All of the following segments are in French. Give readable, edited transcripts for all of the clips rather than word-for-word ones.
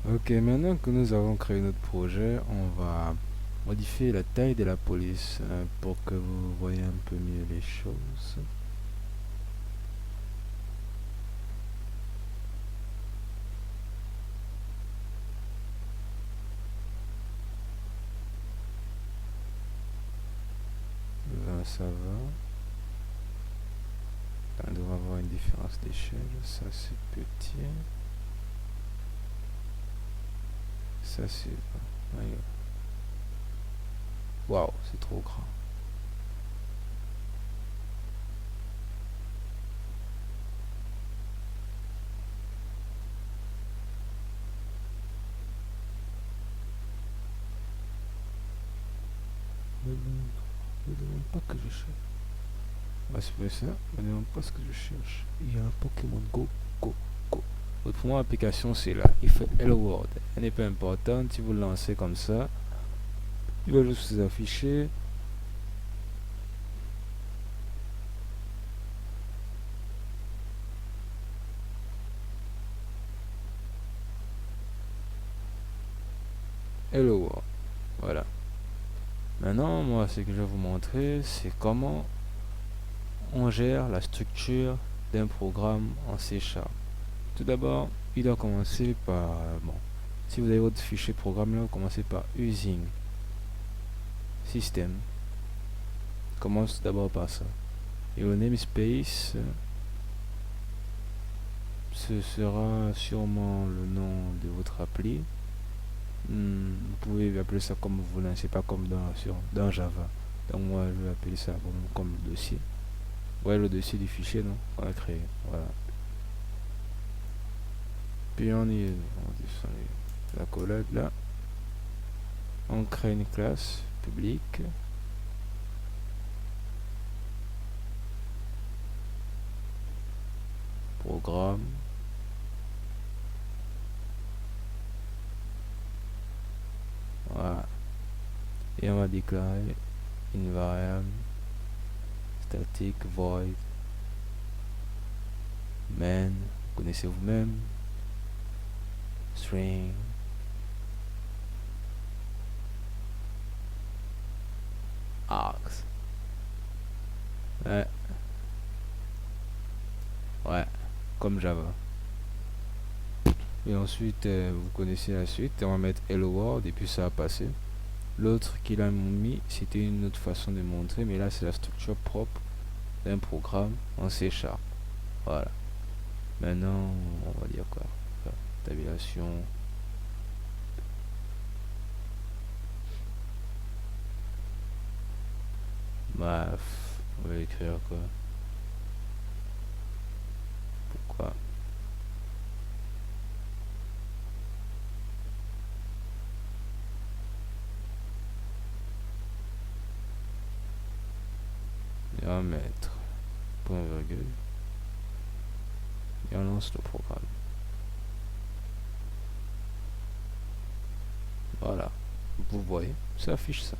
Ok, maintenant que nous avons créé notre projet, on va modifier la taille de la police pour que vous voyez un peu mieux les choses. Ça va. On devrait avoir une différence d'échelle. Ça c'est petit. Ça c'est... Waouh, c'est trop grand. Ne demande pas que je cherche. Ouais, c'est pas ça. Ne demande pas ce que je cherche. Il y a un Pokémon Go, Go, Go. Votre première application, c'est là. Il fait Hello World. Elle n'est pas importante. Si vous le lancez comme ça, il va juste vous afficher. Hello World. Voilà. Maintenant, moi, ce que je vais vous montrer, c'est comment on gère la structure d'un programme en C#. Tout d'abord, il doit commencer par... bon, si vous avez votre fichier programme là, vous commencez par using system. Commence d'abord par ça. Et le namespace, ce sera sûrement le nom de votre appli. Vous pouvez appeler ça comme vous voulez, c'est pas comme dans Java. Donc moi je vais appeler ça comme dossier. Ouais, le dossier du fichier, non, on a créé. Voilà. Puis on descend la collègue là. On crée une classe publique. Programme. Voilà. Et on va déclarer une variable statique void main. Vous connaissez vous-même. String. Args. Ouais. Ouais. Comme Java. Et ensuite, vous connaissez la suite. On va mettre hello world et puis ça va passer. L'autre qu'il a mis, c'était une autre façon de montrer, mais là c'est la structure propre d'un programme en C#. Voilà. Maintenant, on va dire quoi? Tabulation. Bref, on va écrire quoi? Pourquoi? Et on va mettre point virgule et on lance le programme. Voilà, vous voyez, ça affiche ça.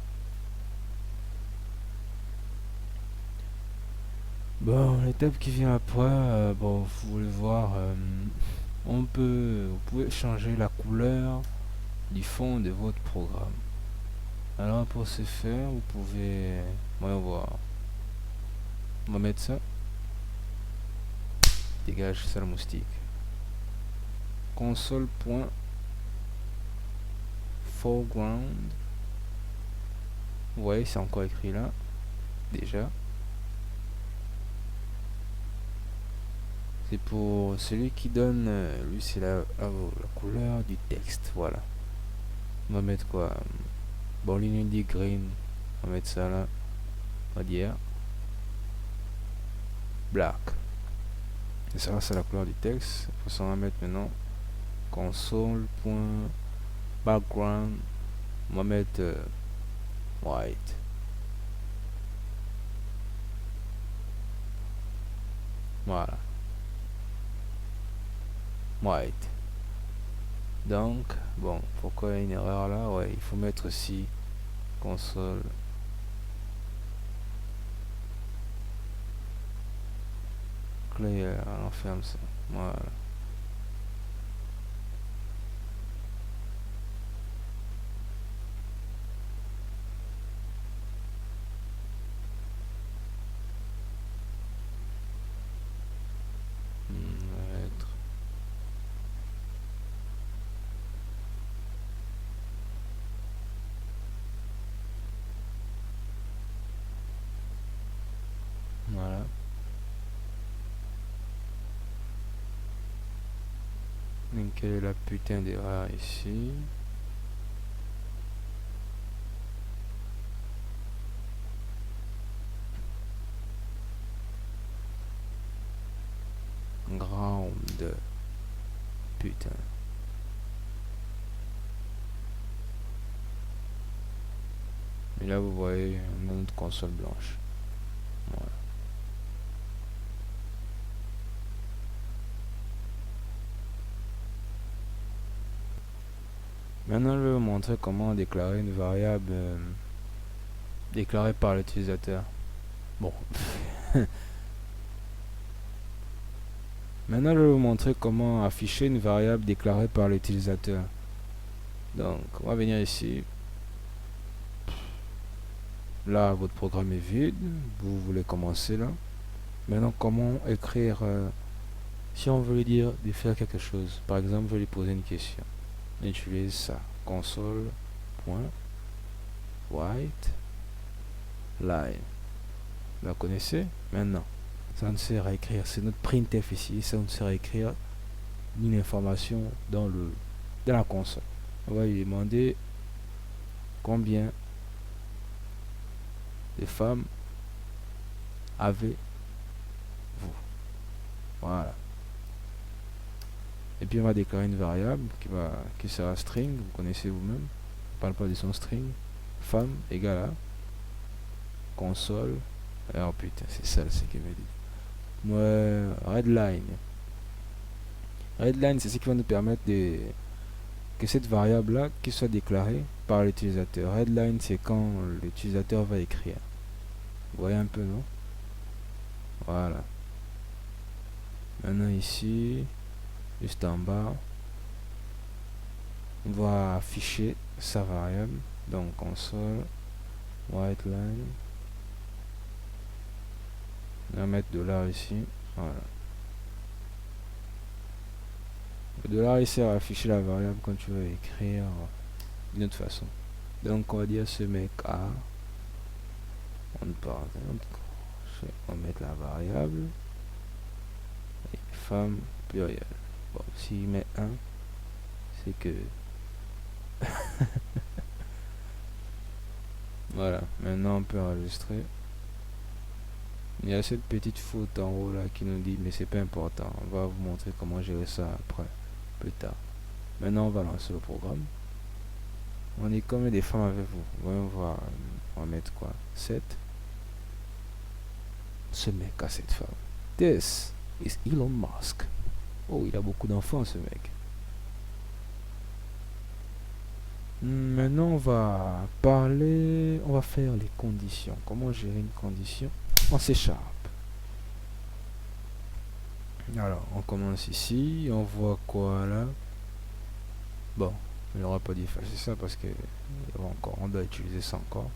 Bon, l'étape qui vient après, bon, vous voulez voir, vous pouvez changer la couleur du fond de votre programme. Alors pour ce faire, vous pouvez, voyons voir, on va mettre ça, dégage ça le moustique. Console.foreground, vous voyez c'est encore écrit là, déjà. C'est pour celui qui donne, lui c'est la couleur du texte, voilà. On va mettre quoi? Bon, ligne dit green, on va mettre ça là, on va dire black. Et ça c'est la couleur du texte. Pour ça on va mettre maintenant console.background, on va mettre white. Voilà. White. Donc, bon, pourquoi il y a une erreur là? Ouais, il faut mettre aussi console. Clear, on ferme ça. Voilà. quelle est la putain d'erreur ici? Grande putain. Et là vous voyez, on a notre console blanche. Voilà. Maintenant je vais vous montrer comment déclarer une variable déclarée par l'utilisateur. Bon. Maintenant je vais vous montrer comment afficher une variable déclarée par l'utilisateur. Donc on va venir ici. Là votre programme est vide, vous voulez commencer là. Maintenant comment écrire si on veut lui dire de faire quelque chose. Par exemple je vais lui poser une question. On utilise ça, console.write line. Vous la connaissez? Maintenant ça ne sert à écrire, c'est notre printf ici, ça ne sert à écrire une information dans la console. On va lui demander combien de femmes avez-vous. Voilà. Et puis on va déclarer une variable qui sera string, vous connaissez vous-même. On parle pas de son string. Femme égale à console. Alors putain, c'est ça ce qu'il me dit. Redline. Redline, c'est ce qui va nous permettre que cette variable là qui soit déclarée par l'utilisateur. Redline, c'est quand l'utilisateur va écrire. Vous voyez un peu, non? Voilà. Maintenant ici, juste en bas, on va afficher sa variable. Donc console WriteLine. On va mettre $, ici. Voilà. Le $ ici à afficher la variable quand tu veux écrire d'une autre façon. Donc on va dire ce mec A. On va mettre la variable. Et femme pluriel. Bon, s'il met 1, c'est que... Voilà, maintenant on peut enregistrer. Il y a cette petite faute en haut là qui nous dit mais c'est pas important. On va vous montrer comment gérer ça après, plus tard. Maintenant on va lancer le programme. On est combien de femmes avez-vous? Voyons voir. On va mettre quoi? 7. Ce mec a 7 femmes. This is Elon Musk. Oh, il a beaucoup d'enfants ce mec. Maintenant on va parler, on va faire les conditions. Comment gérer une condition en C#. Alors on commence ici, on voit quoi là? Bon, il n'aura pas d'effacer ça parce que on doit utiliser ça encore.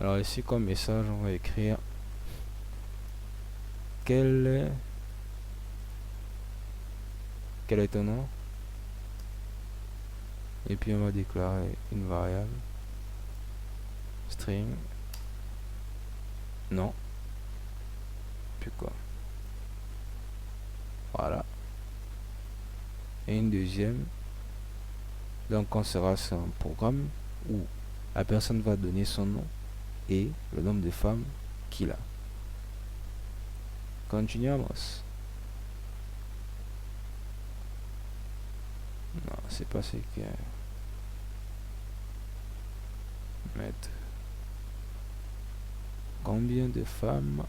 Alors ici comme message on va écrire quel est ton nom, et puis on va déclarer une variable string non, puis quoi, voilà, et une deuxième. Donc on sera sur un programme où la personne va donner son nom et le nombre de femmes qu'il a. Continuamos. Non, c'est pas ce que mettre combien de femmes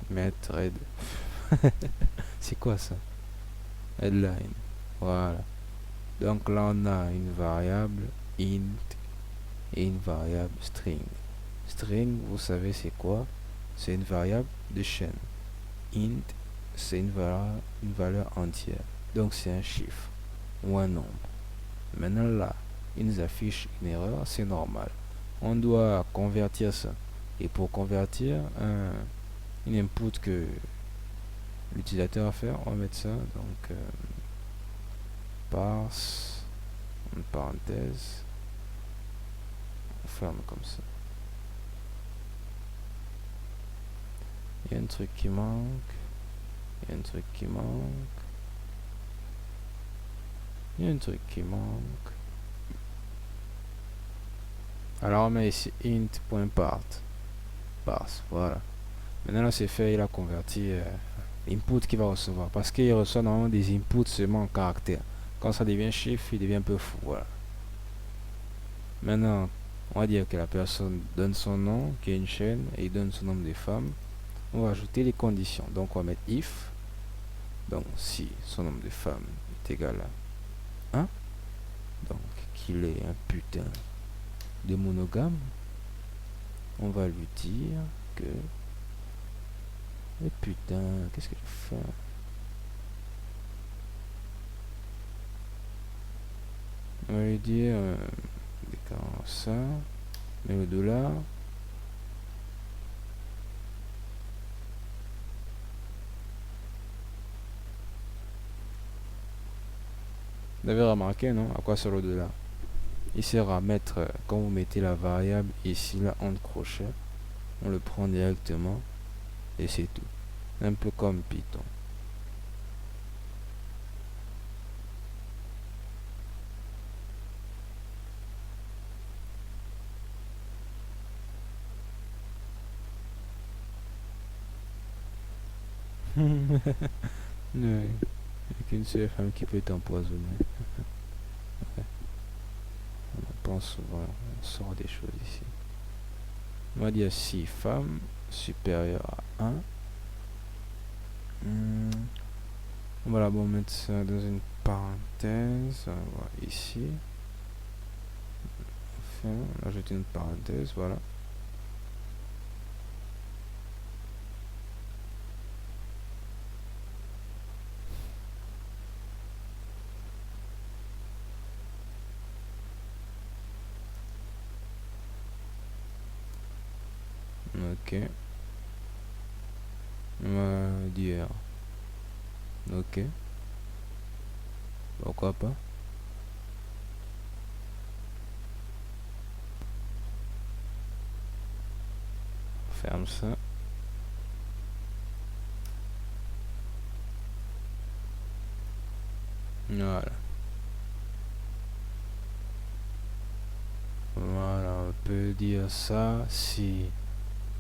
mettre head. C'est quoi ça? Headline. Voilà. Donc là on a une variable int et une variable string. String, vous savez c'est quoi? C'est une variable de chaîne. Int, c'est une valeur entière. Donc c'est un chiffre ou un nombre. Maintenant là, il nous affiche une erreur, c'est normal. On doit convertir ça Et pour convertir une input que l'utilisateur va faire, on va mettre ça. Donc, parse, une parenthèse, on ferme comme ça. Il y a un truc qui manque. Il y a un truc qui manque. Il y a un truc qui manque. Alors on met ici int.part. Parse, voilà. Maintenant là c'est fait, il a converti l'input qu'il va recevoir. Parce qu'il reçoit normalement des inputs seulement en caractère. Quand ça devient chiffre, il devient un peu fou. Voilà. Maintenant, on va dire que la personne donne son nom, qui est une chaîne, et il donne son nombre de femmes. On va ajouter les conditions. Donc on va mettre if. Donc si son nombre de femmes est égal à 1, donc qu'il est un putain de monogame, on va lui dire que putain, qu'est-ce que je fais? On va lui dire ça, mais le dollar. Vous avez remarqué, non? À quoi sert le dollar? Il sert à mettre, quand vous mettez la variable ici, là, entre crochets, on le prend directement et c'est tout. Un peu comme Python. Il n'y a qu'une seule femme qui peut t'empoisonner. On pense souvent, on sort des choses ici. On va dire si femme supérieure à 1. Voilà, bon, on va mettre ça dans une parenthèse. On va voir ici. Enfin, on ajoute une parenthèse, voilà. Ok. On va dire ok. Pourquoi pas. Ferme ça. Voilà. Voilà, on peut dire ça si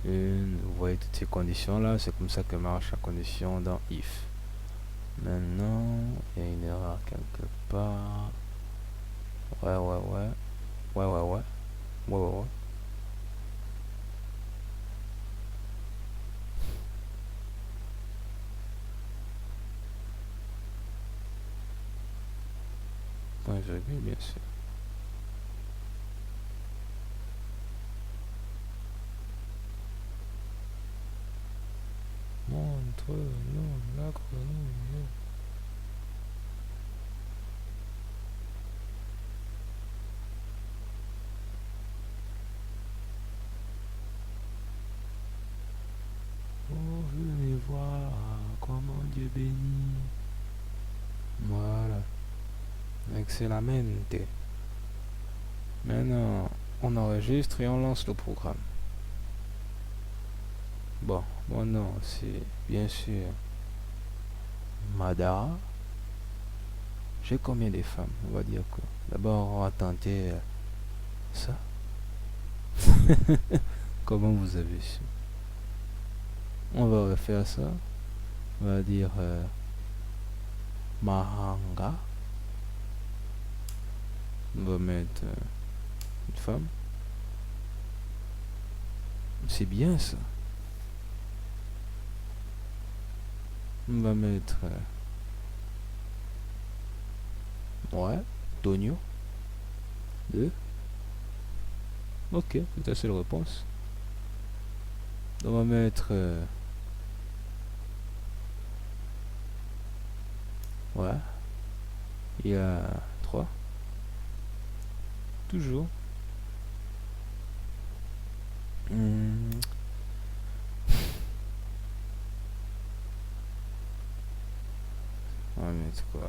vous voyez toutes ces conditions là, c'est comme ça que marche la condition dans if. Maintenant, il y a une erreur quelque part. Ouais. Point virgule, bien sûr. Montre-nous la grenouille. Oh, venez voir comment Dieu bénit. Voilà. Excellamente. Maintenant, on enregistre et on lance le programme. Bon, mon nom c'est bien sûr Madara. J'ai combien de femmes? On va dire quoi? D'abord, on va tenter ça. Comment vous avez su? On va refaire ça. On va dire Mahanga. On va mettre une femme. C'est bien ça. On va mettre ouais, Tonio. 2. Ok, c'est la seule réponse. On va mettre ouais. Il y a 3. Toujours. mettre quoi?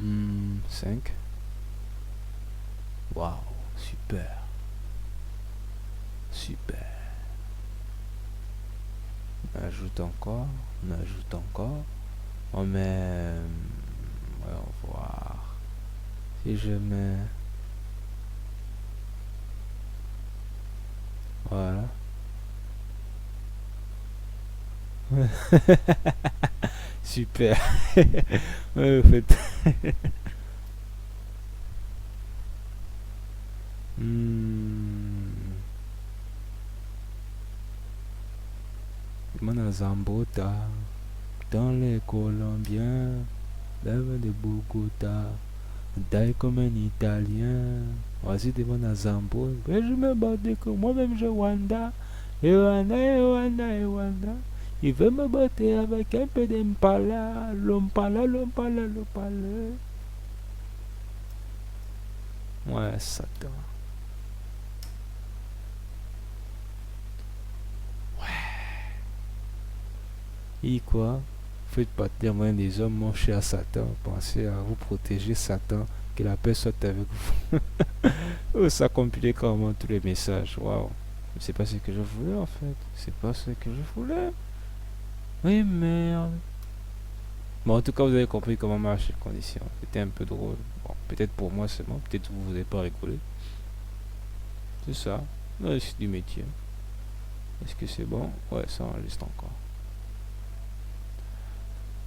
Hmm, 5. Waouh, super, super. On ajoute encore, on ajoute encore. On met... voyons voir. Si je mets... Voilà. Super. Ouais, en fait. Hmm. Mon Zambota. Dans les Colombiens. Lève de Bogota. Taille comme un Italien. Voici des mon Zambo. Et je me battais comme moi-même, je Wanda. Et Wanda, et Wanda, et Wanda. Il veut me battre avec un peu d'impala. L'ompala, l'ompala, l'ompala. Ouais, Satan. Et quoi? Faites pas témoin des hommes, mon cher Satan. Pensez à vous protéger, Satan. Que la paix soit avec vous. Oh, ça compilait carrément tous les messages. Waouh. C'est pas ce que je voulais en fait. C'est pas ce que je voulais. Oui, merde. Bon, en tout cas, vous avez compris comment marche les conditions. C'était un peu drôle. Bon, peut-être pour moi seulement. Peut-être que vous n'avez pas rigolé. C'est ça. Ouais, c'est du métier. Est-ce que c'est bon? Ouais, ça enregistre encore.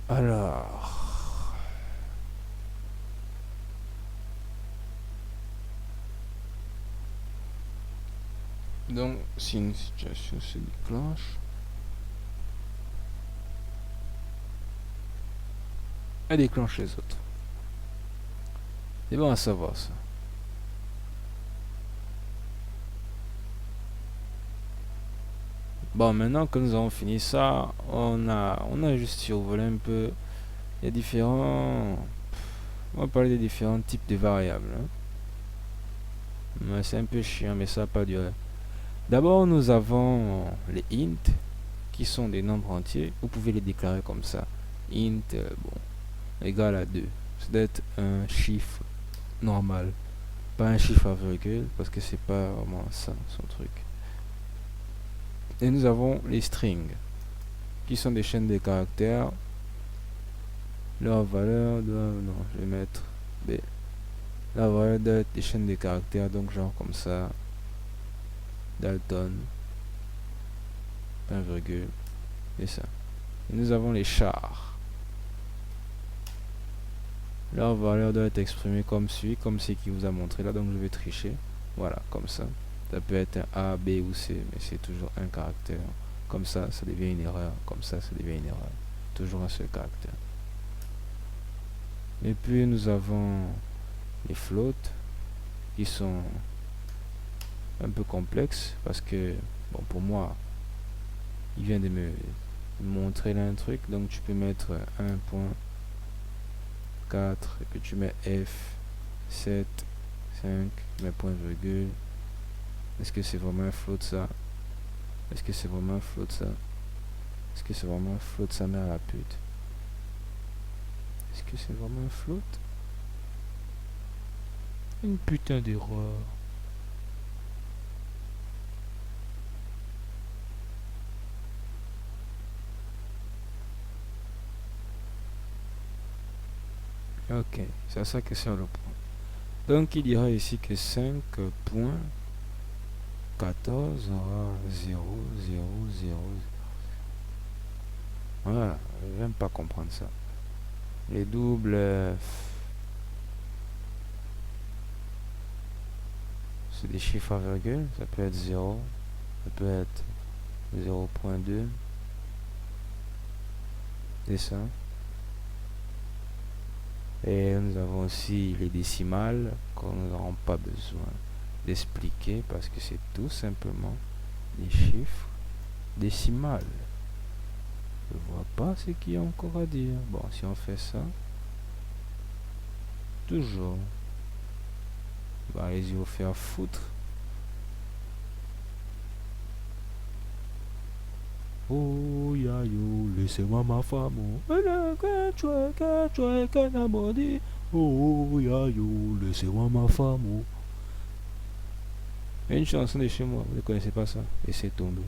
Alors. Donc, si une situation se déclenche, elle déclenche les autres. C'est bon à savoir ça. Bon, maintenant que nous avons fini ça, on a juste survolé un peu les différents. On va parler des différents types de variables. Hein. Ouais, c'est un peu chiant, mais ça n'a pas duré. D'abord, nous avons les int, qui sont des nombres entiers. Vous pouvez les déclarer comme ça. Int, bon, égal à 2. Ça doit être un chiffre normal. Pas un chiffre à virgule, parce que c'est pas vraiment ça, son truc. Et nous avons les strings, qui sont des chaînes de caractères. Leur valeur doit... Non, je vais mettre B. La valeur doit être des chaînes de caractères, donc genre comme ça. Dalton. Point virgule. Et ça. Et nous avons les chars. Leur valeur doit être exprimée comme suit, comme ce qui vous a montré là, donc je vais tricher. Voilà, comme ça. Ça peut être un A, B ou C, mais c'est toujours un caractère. Comme ça devient une erreur. Comme ça devient une erreur. Toujours un seul caractère. Et puis nous avons les floats qui sont un peu complexes parce que, bon, pour moi, il vient de me montrer là un truc. Donc tu peux mettre 1.4 et puis tu mets F 7 5 mais point virgule. Est-ce que c'est vraiment un float ça? Est-ce que c'est vraiment un float ça? Est-ce que c'est vraiment un float sa mère la pute? Est-ce que c'est vraiment un float? Une putain d'erreur. Ok, c'est à ça que c'est le point. Donc il dira ici que 5.14 aura 0, 0, 0. Voilà, je n'aime pas comprendre ça. Les doubles, c'est des chiffres à virgule, ça peut être 0, ça peut être 0.2, c'est ça. Et nous avons aussi les décimales qu'on n'aura pas besoin d'expliquer parce que c'est tout simplement des chiffres décimales. Je vois pas ce qu'il y a encore à dire. Bon, si on fait ça, toujours. Bah, allez-y vous faire foutre. Oh, ya yo, laissez-moi ma femme. Oh, oh, ya yo, laissez-moi ma femme. Oh. Il y a une chanson de chez moi, vous ne connaissez pas ça? Et c'est tombé.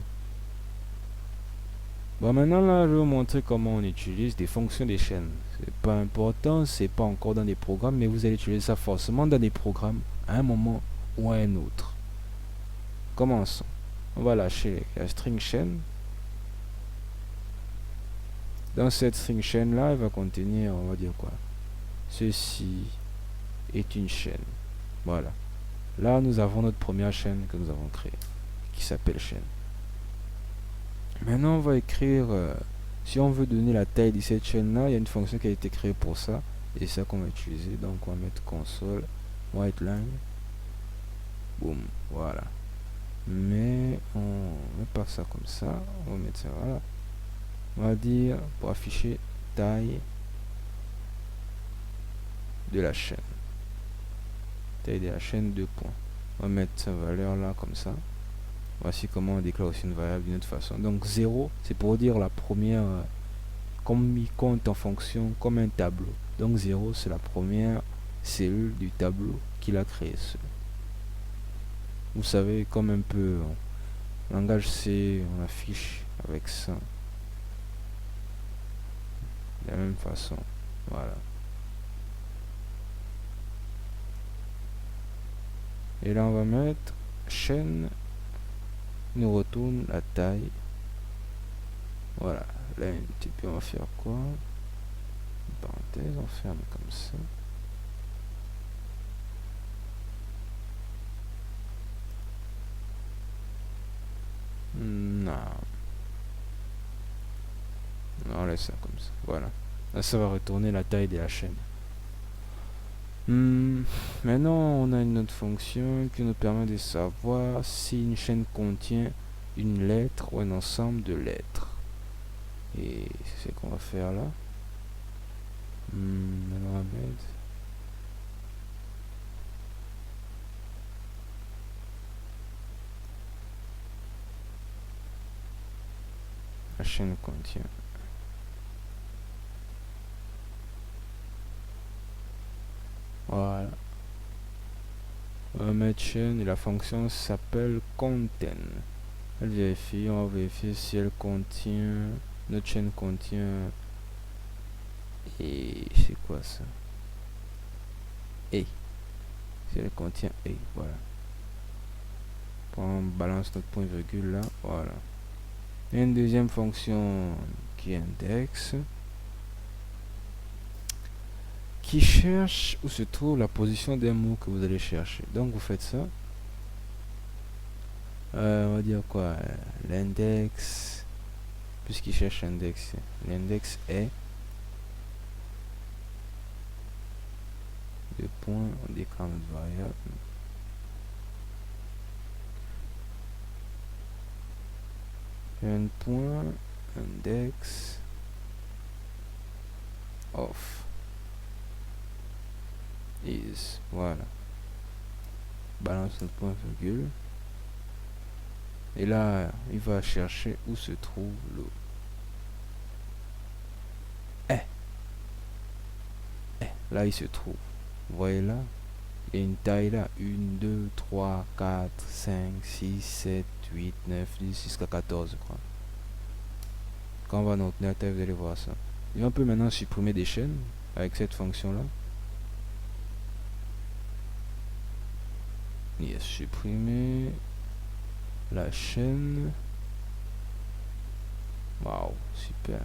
Bon, maintenant là, je vais vous montrer comment on utilise des fonctions des chaînes. C'est pas important, c'est pas encore dans des programmes, mais vous allez utiliser ça forcément dans des programmes à un moment ou à un autre. Commençons. On va lâcher la string chaîne. Dans cette string chaîne là, il va contenir, on va dire quoi? Ceci est une chaîne. Voilà. Là, nous avons notre première chaîne que nous avons créée, qui s'appelle chaîne. Maintenant, on va écrire, si on veut donner la taille de cette chaîne-là, il y a une fonction qui a été créée pour ça, et c'est ça qu'on va utiliser. Donc, on va mettre console, whiteline, boum, voilà. Mais on met pas ça comme ça, on va mettre ça, voilà. On va dire, pour afficher taille de la chaîne. Taille de la chaîne, 2 points. On va mettre sa valeur là, comme ça. Voici comment on déclare aussi une variable d'une autre façon. Donc 0, c'est pour dire la première, comme il compte en fonction, comme un tableau. Donc 0, c'est la première cellule du tableau qu'il a créé. Vous savez, comme un peu en langage C, on affiche avec ça. De la même façon. Voilà. Et là, on va mettre chaîne. Nous retourne la taille. Voilà. Là, un petit peu, on va faire quoi? Une parenthèse, on ferme comme ça. Non. On laisse ça comme ça. Voilà. Là, ça va retourner la taille de la chaîne. Maintenant, on a une autre fonction qui nous permet de savoir si une chaîne contient une lettre ou un ensemble de lettres. Et c'est ce qu'on va faire là. Maintenant, on va mettre la chaîne contient. Voilà. On va mettre chaîne et la fonction s'appelle contain. Elle vérifie, on va vérifier si elle contient, notre chaîne contient, et c'est quoi ça? Et si elle contient et, voilà. On balance notre point virgule là, voilà. Et une deuxième fonction qui est index, qui cherche où se trouve la position d'un mot que vous allez chercher. Donc vous faites ça. On va dire quoi? L'index, puisqu'il cherche l'index, l'index est deux points, on déclare notre variable. Un point, index of is, voilà. Balance notre point virgule. Et là, il va chercher où se trouve le là il se trouve. Vous voyez là, il y a une taille là, 1, 2, 3, 4, 5, 6, 7, 8, 9, 10, jusqu'à 14 je crois. Quand on va dans notre taille, vous allez voir ça. Et on peut maintenant supprimer des chaînes avec cette fonction là. Il a supprimé la chaîne. Waouh, super.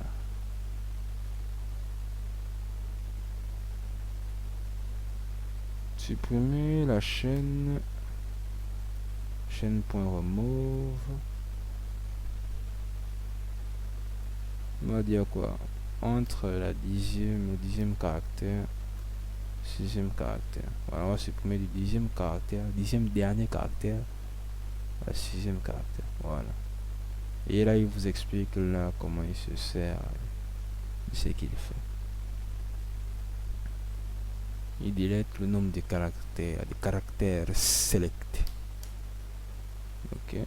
Supprimer la chaîne. Chaîne.remove. On va dire quoi? Entre la 10e, le 10e caractère, 6e caractère. Voilà, on va supprimer du 10e caractère, 10e dernier caractère, la 6e caractère. Voilà. Et là, il vous explique là comment il se sert de ce qu'il fait. Il dilate le nombre de caractères selectés. Ok,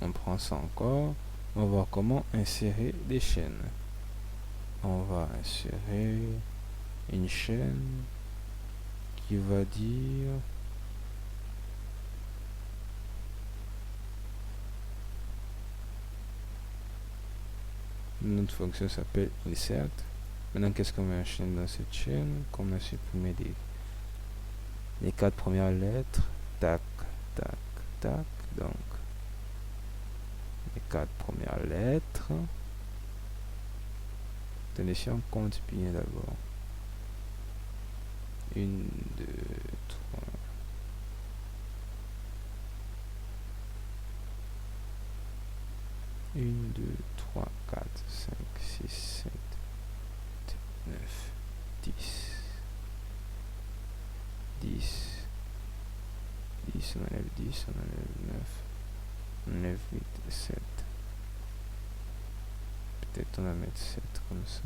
on prend ça encore. On va voir comment insérer des chaînes. On va insérer une chaîne qui va dire notre fonction s'appelle insert. Maintenant, qu'est-ce qu'on met en chaîne dans cette chaîne? Qu'on a supprimé les 4 premières lettres. Tac, tac, tac. Donc, les 4 premières lettres. Attendez, si on compte bien d'abord. 1, 2, 3. 1, 2, 3, 4, 5, 6, 7, 9, 10. 10. 10, on enlève 10, on enlève 9. On enlève 8, 7. Peut-être on va mettre 7 comme ça.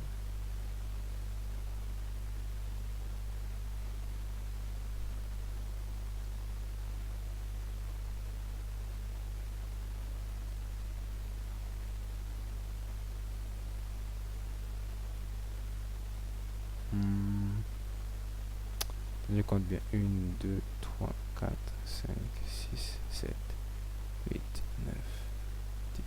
Je compte bien. 1, 2, 3, 4, 5, 6, 7, 8, 9, 10,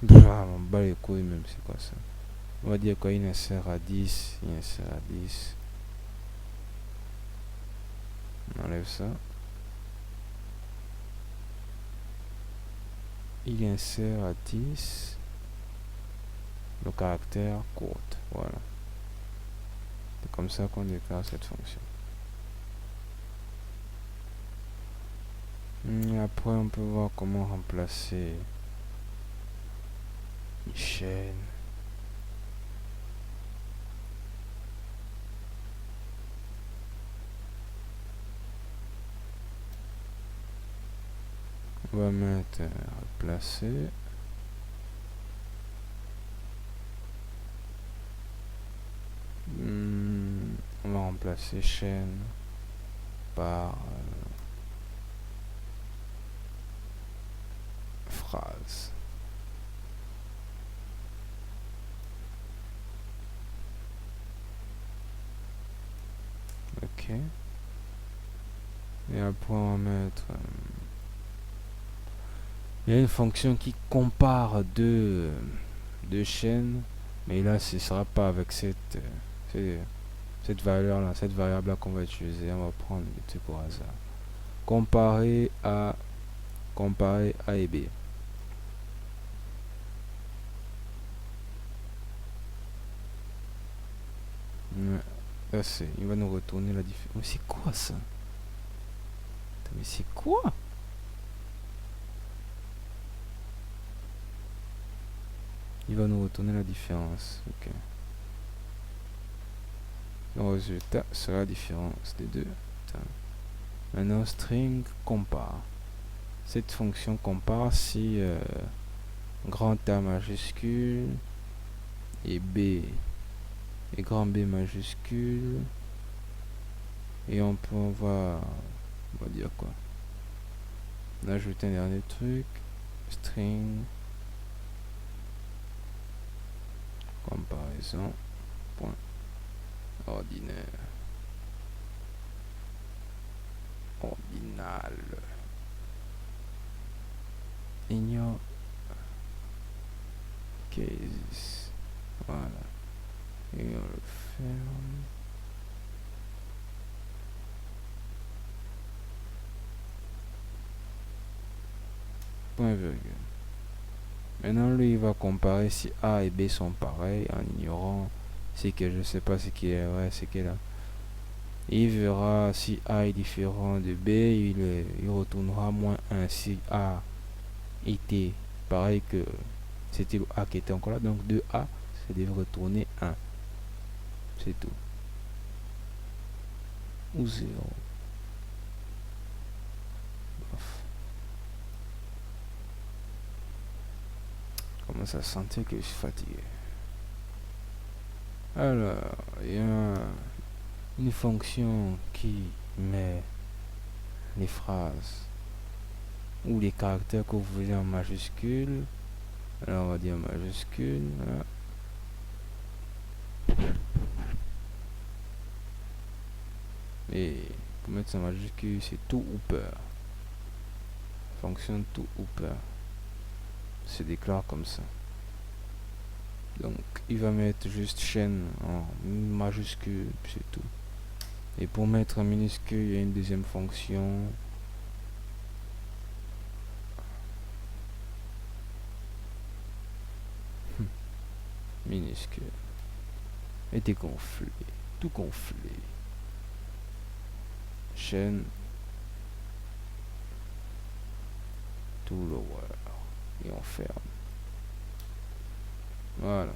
11. Ah, on bat les couilles même, c'est quoi ça? On va dire quoi, il insère à 10, il insère à 10. On enlève ça. Il insère à 10 le caractère court. Voilà. C'est comme ça qu'on déclare cette fonction. Et après, on peut voir comment remplacer une chaîne. On va mettre remplacer. On va remplacer chaîne par phrase. Ok. Et après on va mettre il y a une fonction qui compare deux chaînes, mais là ce sera pas avec cette valeur là, cette variable là qu'on va utiliser. On va prendre le truc au hasard. Comparer A et B. Là c'est, il va nous retourner la différence. Mais c'est quoi ça? Mais c'est quoi? Il va nous retourner la différence. Ok. Le résultat sera la différence des deux. Maintenant, string compare. Cette fonction compare si grand A majuscule et B et grand B majuscule. Et on va dire quoi? On ajoute un dernier truc. String comparaison point ordinaire ordinal ignore cases. Voilà, et on le ferme. Point virgule. Maintenant lui il va comparer si A et B sont pareils en ignorant ce que je sais pas ce qui est vrai, ce qui est là. Il verra si A est différent de B, il retournera moins 1 si A était pareil que c'était le A qui était encore là, donc de A ça devrait retourner 1, c'est tout, ou 0. commence à sentir que je suis fatigué. Alors, il y a une fonction qui met les phrases ou les caractères que vous voulez en majuscule. Alors, on va dire majuscule. Voilà. Et pour mettre ça en majuscule, c'est tout ou peur. Fonction tout ou peur. Se déclare comme ça. Donc, il va mettre juste chaîne en majuscule, puis c'est tout. Et pour mettre en minuscule, il y a une deuxième fonction. Minuscule. Et dégonflé. Tout gonflé. Chaîne. Tout lower. Et on ferme. Voilà.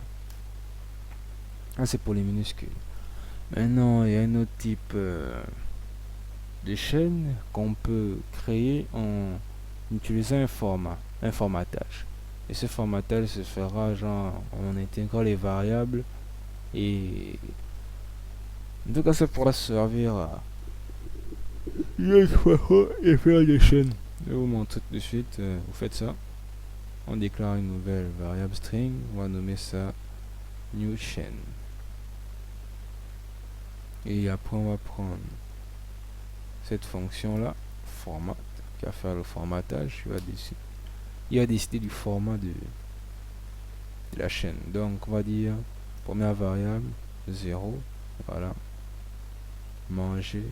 Ah, c'est pour les minuscules. Maintenant, il y a un autre type de chaîne qu'on peut créer en utilisant un formatage. Et ce formatage se fera genre en intégrant les variables et en tout cas ça pourra servir à et faire des chaînes. Je vais vous montrer tout de suite. Vous faites ça. On déclare une nouvelle variable string. On va nommer ça new chain. Et après on va prendre cette fonction là, format, qui va faire le formatage. Il va décider du format de la chaîne. Donc on va dire première variable 0, voilà, manger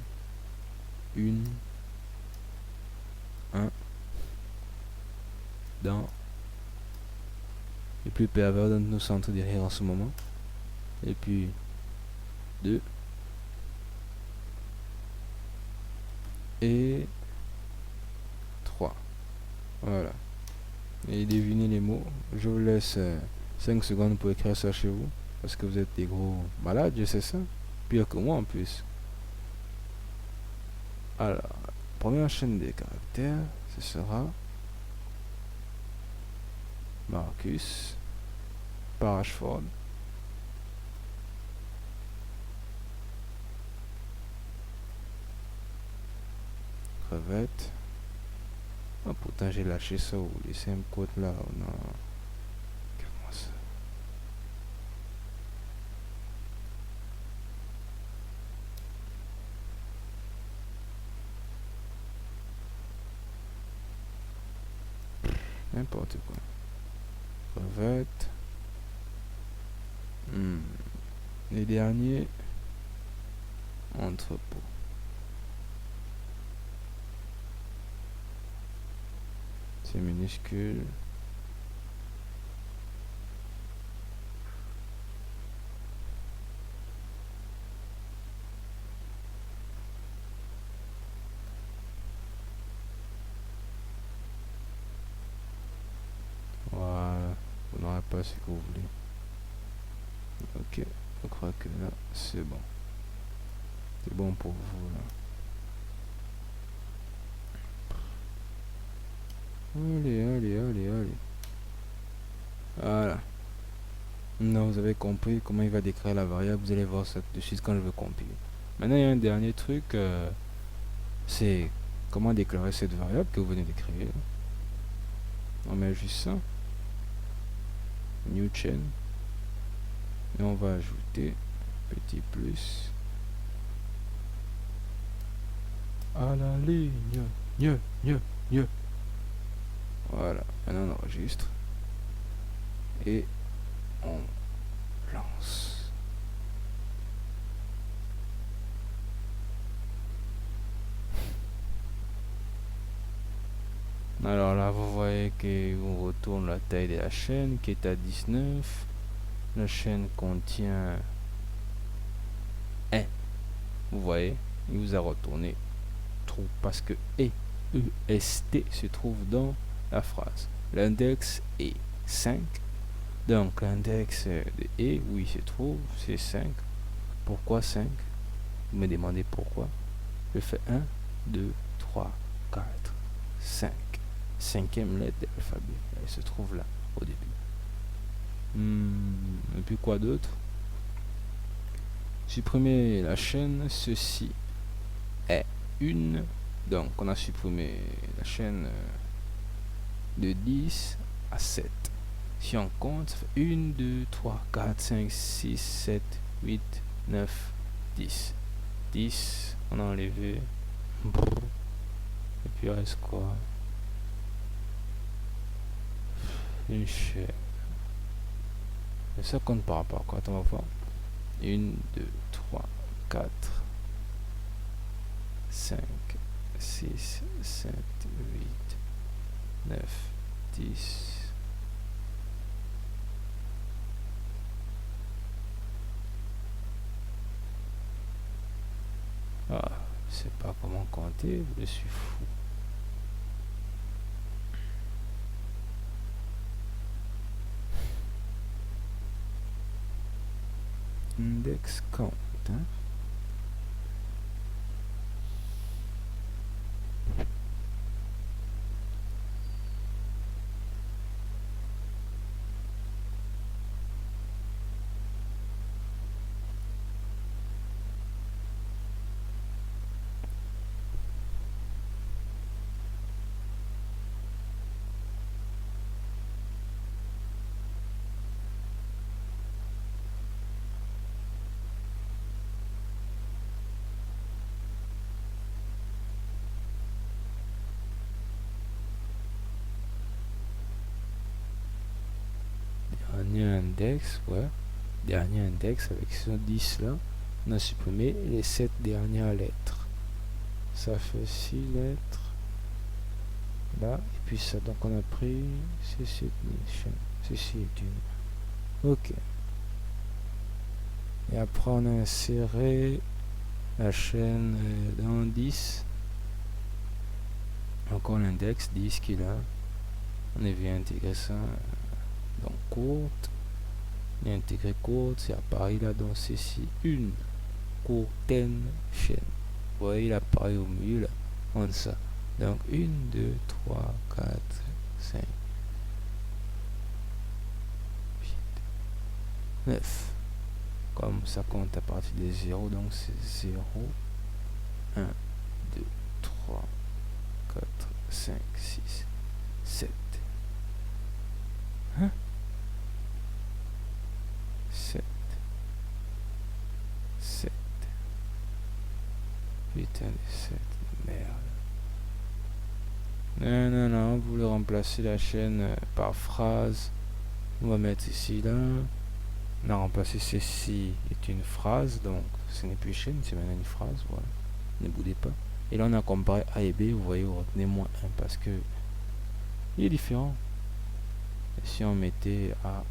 une 1 dans le plus pervers de nos centres de rire en ce moment, et puis 2 et 3. Voilà. Et devinez les mots. Je vous laisse 5 secondes pour écrire ça chez vous, parce que vous êtes des gros malades, je sais ça. Pire que moi en plus. Alors, première chaîne des caractères, ce sera Marcus par Ashford. Crevette. Oh, pourtant j'ai lâché ça ou laissé un code là. Oh, non. Regarde-moi ça. N'importe quoi. Crevette. Les derniers. Entrepôt. C'est minuscule. Voilà. Vous n'aurez pas ce que vous voulez. Ok. Je crois que là, c'est bon. C'est bon pour vous là. Allez. Voilà. Non, vous avez compris comment il va décrire la variable. Vous allez voir ça tout de suite quand je veux compiler. Maintenant, il y a un dernier truc. C'est comment déclarer cette variable que vous venez de créer. On met juste ça. New chain. Et on va ajouter petit plus à la ligne. Voilà, maintenant on enregistre et on lance. Alors là vous voyez qu'on retourne la taille de la chaîne qui est à 19. La chaîne contient 1. Vous voyez, il vous a retourné trou parce que EST se trouve dans la phrase. L'index est 5. Donc l'index de E où il se trouve, c'est 5. Pourquoi 5? Vous me demandez pourquoi. Je fais 1, 2, 3, 4, 5. Cinquième lettre de l'alphabet. Elle se trouve là, au début. Et puis quoi d'autre? Supprimer la chaîne, ceci est une. Donc on a supprimé la chaîne de 10 à 7. Si on compte, ça fait 1, 2, 3, 4, 5, 6, 7, 8, 9, 10. 10, on a enlevé. Et puis il reste quoi? Une chaîne. Et ça compte par rapport à quoi? Attends, on va voir. 1, 2, 3, 4, 5, 6, 7, 8, 9, 10. Ah, je sais pas comment compter, je suis fou. Index count, hein? Dernier index, ouais. Dernier index avec ce 10 là. On a supprimé les 7 dernières lettres. Ça fait 6 lettres. Là, et puis ça, donc on a pris ceci est une. Ok. Et après on a inséré la chaîne dans 10. Encore l'index 10 qui est là. On vient intégrer ça dans courte. On a intégré courte, c'est appareil là dans ceci. Une courtaine chaîne. Vous voyez, il apparaît au milieu là. On ça. Donc 1, 2, 3, 4, 5, 8, 9. Comme ça compte à partir des 0, donc c'est 0, 1, 2, 3, 4, 5, 6, 7. Hein? 7. 7. Putain de 7. Merde. Non, vous voulez remplacer la chaîne par phrase. On va mettre ici là. On a remplacé ceci est une phrase, donc ce n'est plus chaîne, c'est maintenant une phrase, voilà. Ne boudez pas. Et là on a comparé A et B, vous voyez, vous retenez -1 parce que il est différent. Et si on mettait A,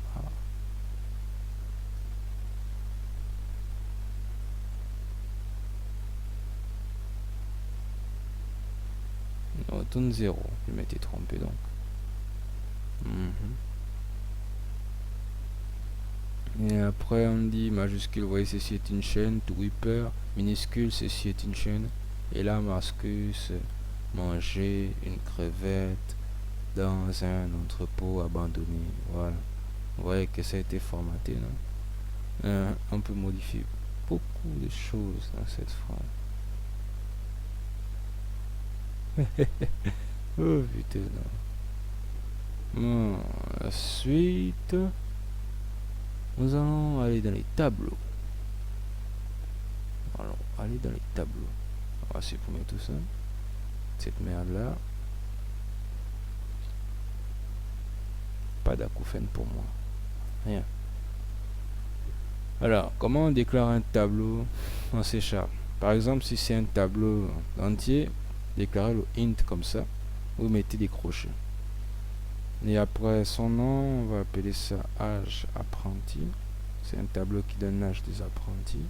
on retourne 0, je m'étais trompé donc. Et après on dit majuscule, vous voyez ceci est une chaîne, to Reaper, minuscule, ceci est une chaîne. Et là Marcus manger une crevette dans un entrepôt abandonné. Voilà. Vous voyez que ça a été formaté, non? On peut modifier beaucoup de choses dans cette phrase. Oh putain, non. Bon, la suite. Nous allons aller dans les tableaux. Allons aller dans les tableaux. On va supprimer tout ça. Cette merde là. Pas d'acouphène pour moi. Rien. Alors, comment on déclare un tableau en C#? Par exemple, si c'est un tableau entier, déclarez le int comme ça. Vous mettez des crochets. Et après son nom, on va appeler ça âge apprenti. C'est un tableau qui donne l'âge des apprentis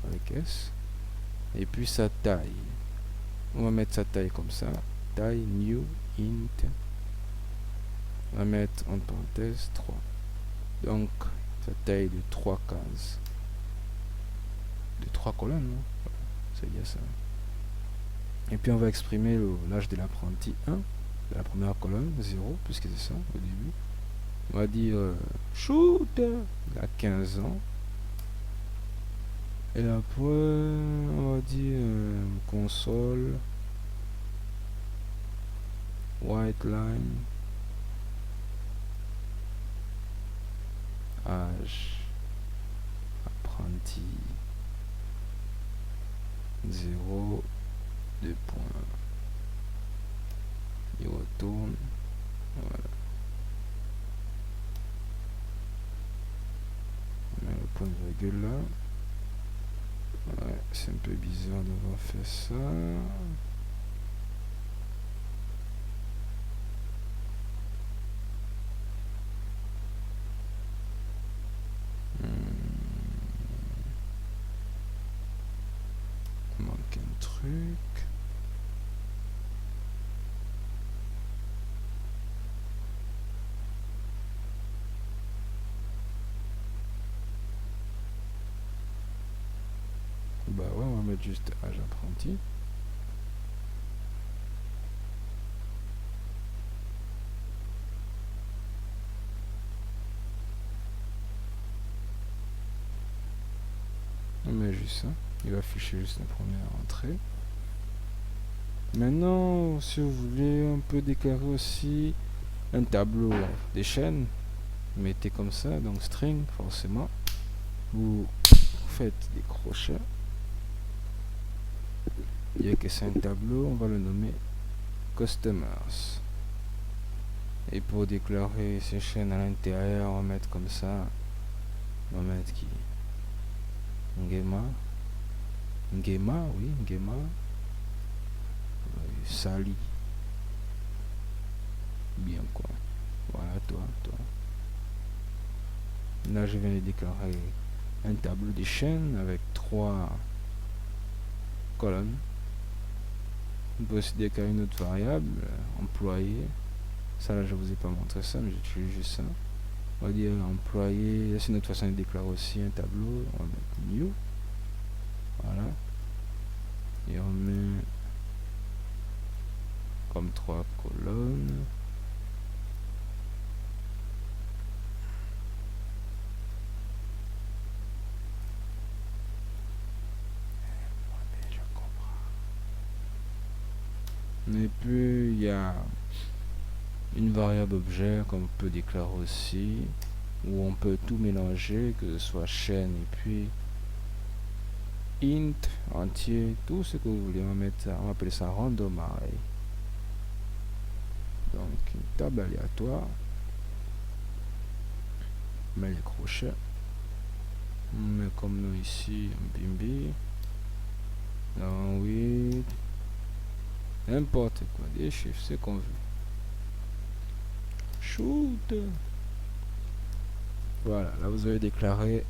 avec S. Et puis sa taille. On va mettre sa taille comme ça. Taille new int. On va mettre en parenthèse 3. Donc sa taille de 3 cases. De 3 colonnes, non? Voilà, c'est bien ça. Et puis on va exprimer l'âge de l'apprenti 1. De la première colonne, 0, puisque c'est ça au début. On va dire shoot, il a 15 ans. Et après, on va dire console, white line, âge, apprenti, 0, 2 points. Il retourne. Voilà. On met le point de virgule là. Ouais, c'est un peu bizarre d'avoir fait ça. Il manque un truc. Bah ouais, on va mettre juste âge apprenti. On met juste ça. Il va afficher juste la première entrée. Maintenant, si vous voulez, on peut déclarer aussi un tableau des chaînes. Mettez comme ça, donc string, forcément. Vous faites des crochets. Il y a que c'est un tableau, on va le nommer customers. Et pour déclarer ces chaînes à l'intérieur, on va mettre comme ça. On va mettre qui? Ngema. Ngema, oui, Ngema. Sali. Bien quoi. Voilà, toi. Là, je viens de déclarer un tableau des chaînes avec 3 colonnes. On peut aussi déclarer une autre variable, employé. Ça, là, je vous ai pas montré ça, mais j'utilise juste ça. On va dire employé. C'est une autre façon de déclarer aussi un tableau. On va mettre new. Voilà. Et on met comme 3 colonnes. Et puis il y a une variable objet qu'on peut déclarer aussi, où on peut tout mélanger, que ce soit chaîne et puis int, entier, tout ce que vous voulez. On va mettre ça, on va appeler ça random array. Donc une table aléatoire. On met les crochets. On met comme nous ici un bimbi. Non, oui. N'importe quoi, des chiffres, c'est qu'on veut. Shoot. Voilà, là vous avez déclaré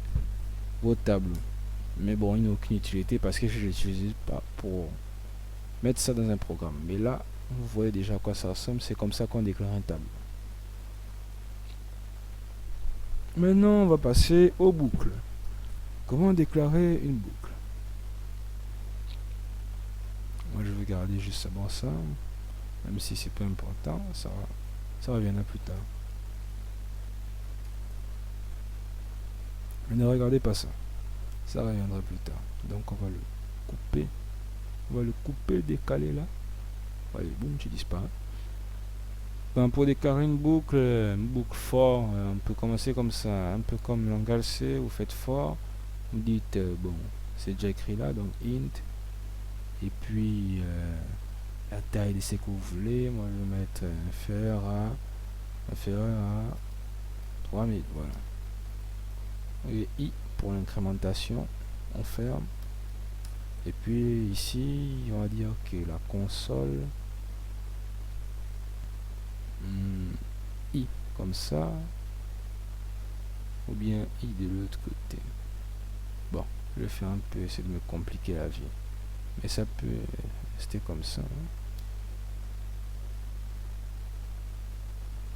vos tableaux. Mais bon, il n'a aucune utilité parce que je ne l'utilise pas pour mettre ça dans un programme. Mais là, vous voyez déjà à quoi ça ressemble. C'est comme ça qu'on déclare un tableau. Maintenant, on va passer aux boucles. Comment déclarer une boucle? Moi, je vais garder juste ça bon ça. Même si c'est pas important, ça reviendra plus tard. Mais ne regardez pas ça. Ça reviendra plus tard. Donc on va le couper. On va le couper, décaler là. Allez, boum, tu disparais. Ben, pour déclarer une boucle for, on peut commencer comme ça. Un peu comme langage C, vous faites for. Vous dites, bon, c'est déjà écrit là, donc int. Et puis, la taille de ce que vous voulez. Moi, je vais mettre inférieur à 3000. Voilà. Et i pour l'incrémentation, on ferme. Et puis ici, on va dire que la console, i comme ça, ou bien i de l'autre côté. Bon, je vais faire un peu, essayer de me compliquer la vie. Mais ça peut rester comme ça.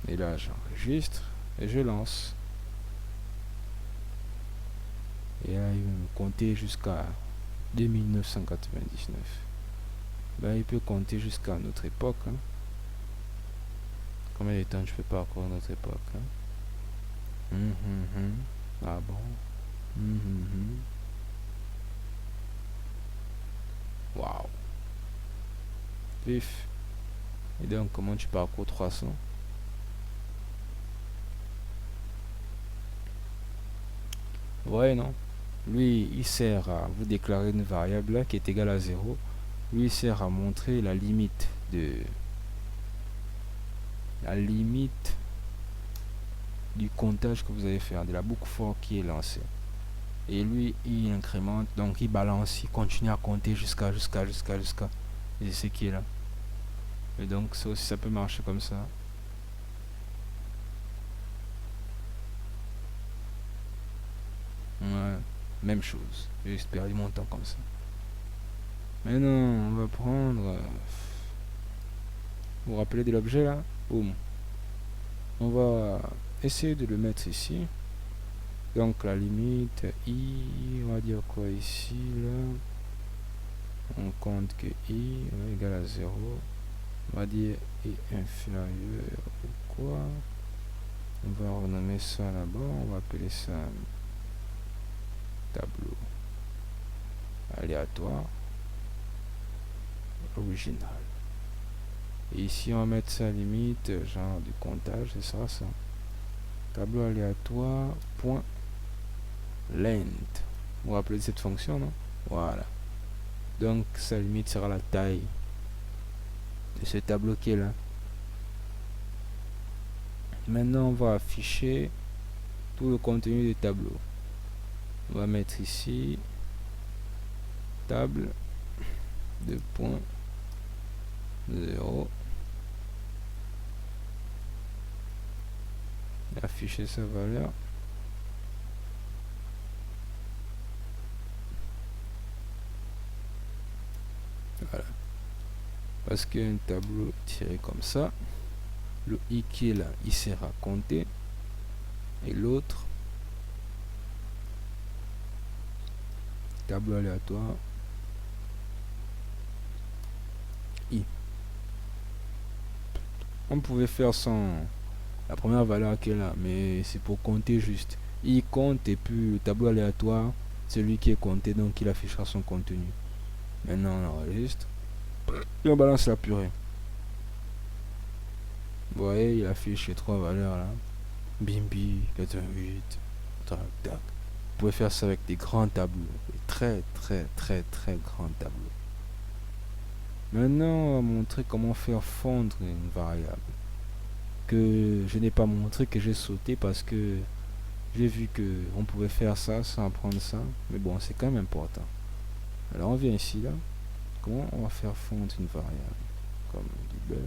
Et là, j'enregistre et je lance. Et là, il va me compter jusqu'à 2999. Ben, il peut compter jusqu'à notre époque. Combien de temps je peux pas encore notre époque? Ah bon. Waouh. Vif. Et donc, comment tu parcours 300? Ouais, non. Lui, il sert à vous déclarer une variable là qui est égale à 0. Lui, il sert à montrer la limite du comptage que vous allez faire, de la boucle for qui est lancée. Et lui, il incrémente, donc il balance, il continue à compter jusqu'à. Et c'est qui est là. Et donc, ça aussi, ça peut marcher comme ça. Ouais, même chose. J'ai juste perdu mon temps comme ça. Mais non, on va prendre. Vous vous rappelez de l'objet là? Boum. On va essayer de le mettre ici. Donc la limite i, on va dire quoi ici là? On compte que i est égal à 0. On va dire i inférieur ou quoi? On va renommer ça là-bas. On va appeler ça tableau aléatoire original. Et ici on va mettre sa limite genre du comptage, ce sera ça. Tableau aléatoire point length. Vous vous rappelez de cette fonction, non? Voilà. Donc sa limite sera la taille de ce tableau qui est là. Maintenant on va afficher tout le contenu du tableau. On va mettre ici table de point 0. Afficher sa valeur. Voilà. Parce qu'un tableau tiré comme ça, le i qui est là, il sert à compter. Et l'autre, tableau aléatoire, i. On pouvait faire sans la première valeur qui est là, mais c'est pour compter juste. Il compte et puis le tableau aléatoire, c'est lui qui est compté, donc il affichera son contenu. Maintenant on enregistre et on balance la purée. Vous voyez, il affiche les trois valeurs là. Bimbi 88. Tac, tac. Vous pouvez faire ça avec des grands tableaux, des très grands tableaux. Maintenant on va montrer comment faire fondre une variable que je n'ai pas montré, que j'ai sauté parce que j'ai vu que on pouvait faire ça sans prendre ça, mais bon, c'est quand même important. Alors on vient ici là. Comment on va faire fondre une variable? Comme du beurre.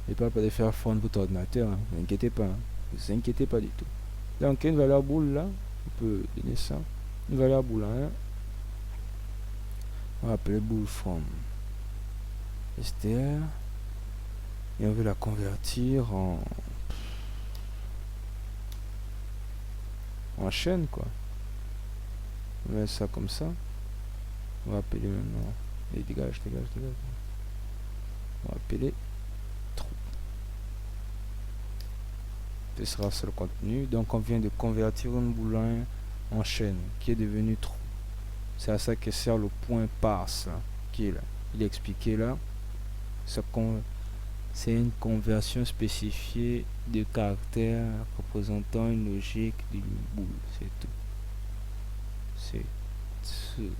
Et pas de faire fondre votre ordinateur, hein. Ne vous inquiétez pas, hein. Ne vous inquiétez pas du tout. Donc une valeur boule là, on peut donner ça. Une valeur boule 1. On va appeler boule from str. Et on veut la convertir en chaîne quoi. On met ça comme ça. On va appeler maintenant. Et dégage. On va appeler trou. Ce sera ça le contenu. Donc on vient de convertir une boule en chaîne qui est devenue trou. C'est à ça que sert le point parse là, qui est là. Il est expliqué là. C'est une conversion spécifiée de caractères représentant une logique d'une boule. C'est tout. C'est tout.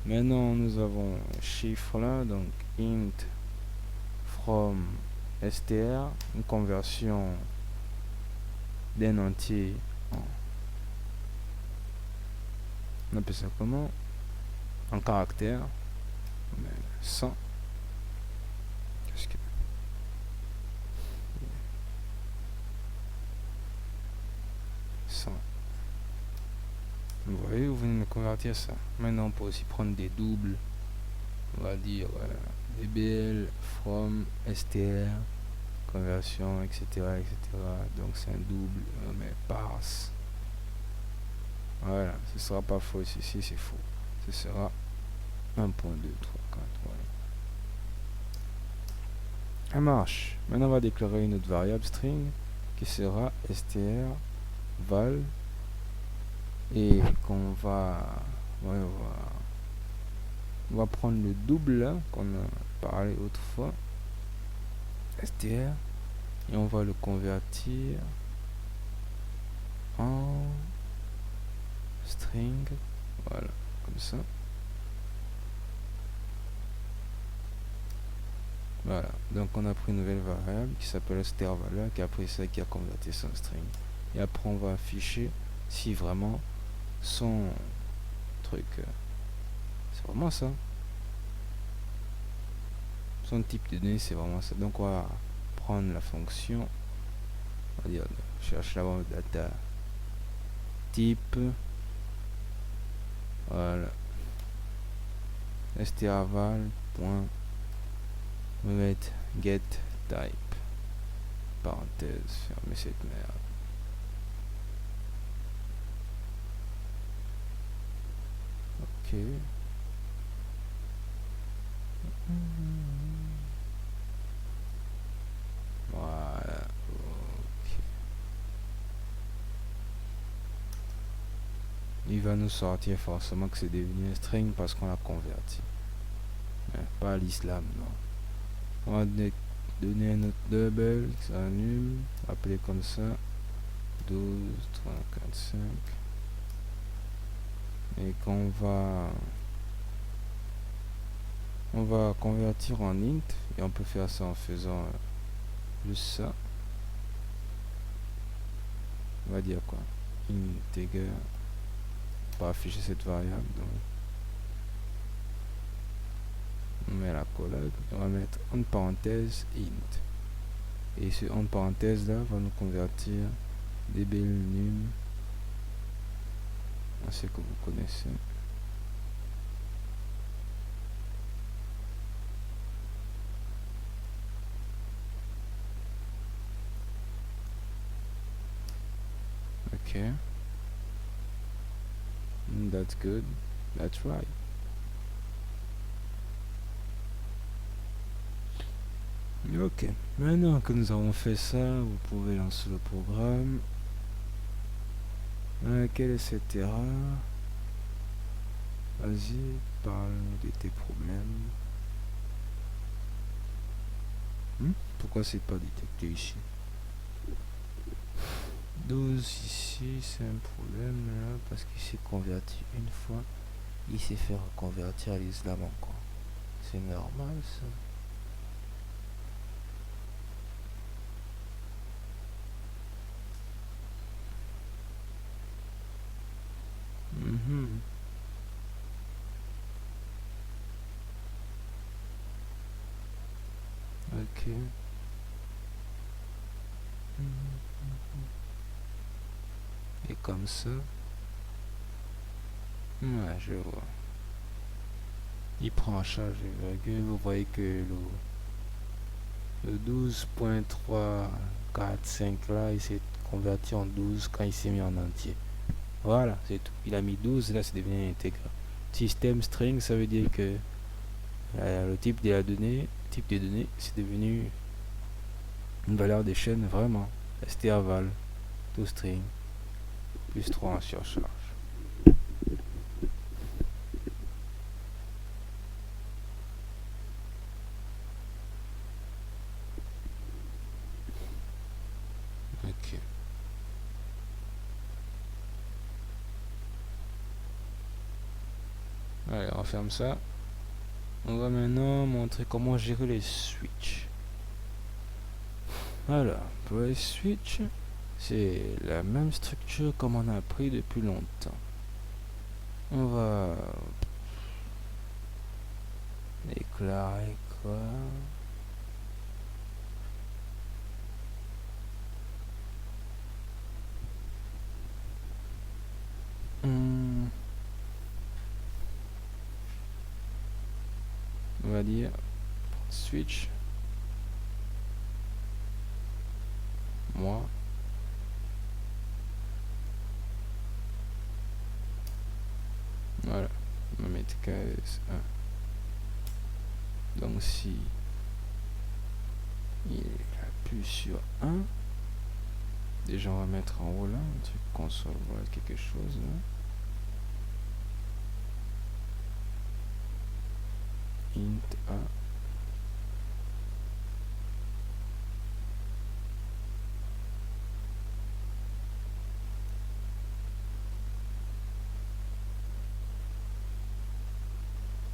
Maintenant nous avons un chiffre là, donc int from str, une conversion d'un entier on appelle ça comment, en caractère, 100. Qu'est-ce que 100. Vous voyez, vous venez de convertir ça. Maintenant on peut aussi prendre des doubles. On va dire dbl from str conversion, etc. Donc c'est un double, mais parse. Voilà, ce sera pas faux ici, c'est faux. Ce sera 1.2, 3, 4, voilà. Ça marche. Maintenant on va déclarer une autre variable string qui sera str val et qu'on va, ouais, on va prendre le double là qu'on a parlé autrefois, str, et on va le convertir en string, voilà, comme ça. Voilà, donc on a pris une nouvelle variable qui s'appelle strValeur, qui a pris ça, qui a converti son string. Et après on va afficher si vraiment son truc, c'est vraiment ça. Son type de données, c'est vraiment ça. Donc on va prendre la fonction, on va dire, cherche la banque data type, voilà, strval. On va mettre get type, parenthèse, fermer cette merde. Ok. Voilà. Ok. Il va nous sortir forcément que c'est devenu un string parce qu'on l'a converti. Pas l'islam, non. On va donner un autre double, qui s'annule, appeler comme ça, 12, 345, et qu'on va convertir en int, et on peut faire ça en faisant juste ça. On va dire quoi, int égale, pas afficher cette variable, donc on met la collab, on va mettre entre parenthèse int, et ce entre parenthèse là va nous convertir dbnum, c'est que vous connaissez. Okay, that's good, that's right. Ok, maintenant que nous avons fait ça, vous pouvez lancer le programme. Quelle est cette erreur? Vas-y, parle de tes problèmes. Pourquoi c'est pas détecté ici? 12 ici, c'est un problème là, parce qu'il s'est converti une fois. Il s'est fait reconvertir à l'islam encore. C'est normal ça. Ok. Et comme ça. Ouais, je vois. Il prend en charge les virgules. Vous voyez que le 12.345 là, il s'est converti en 12 quand il s'est mis en entier. Voilà, c'est tout. Il a mis 12, là c'est devenu intégral. Système string, ça veut dire que le type de la donnée, c'est devenu une valeur de chaîne vraiment. strval, toString, plus 3 en surcharge. Ok. Allez, on ferme ça. On va maintenant montrer comment gérer les switches. Alors, pour les switches, c'est la même structure comme on a appris depuis longtemps. On va déclarer quoi? On va dire switch moi voilà, on va mettre case 1. Donc si il appuie sur 1, Déjà, on va mettre en haut là, un truc console, voilà quelque chose là. Int A.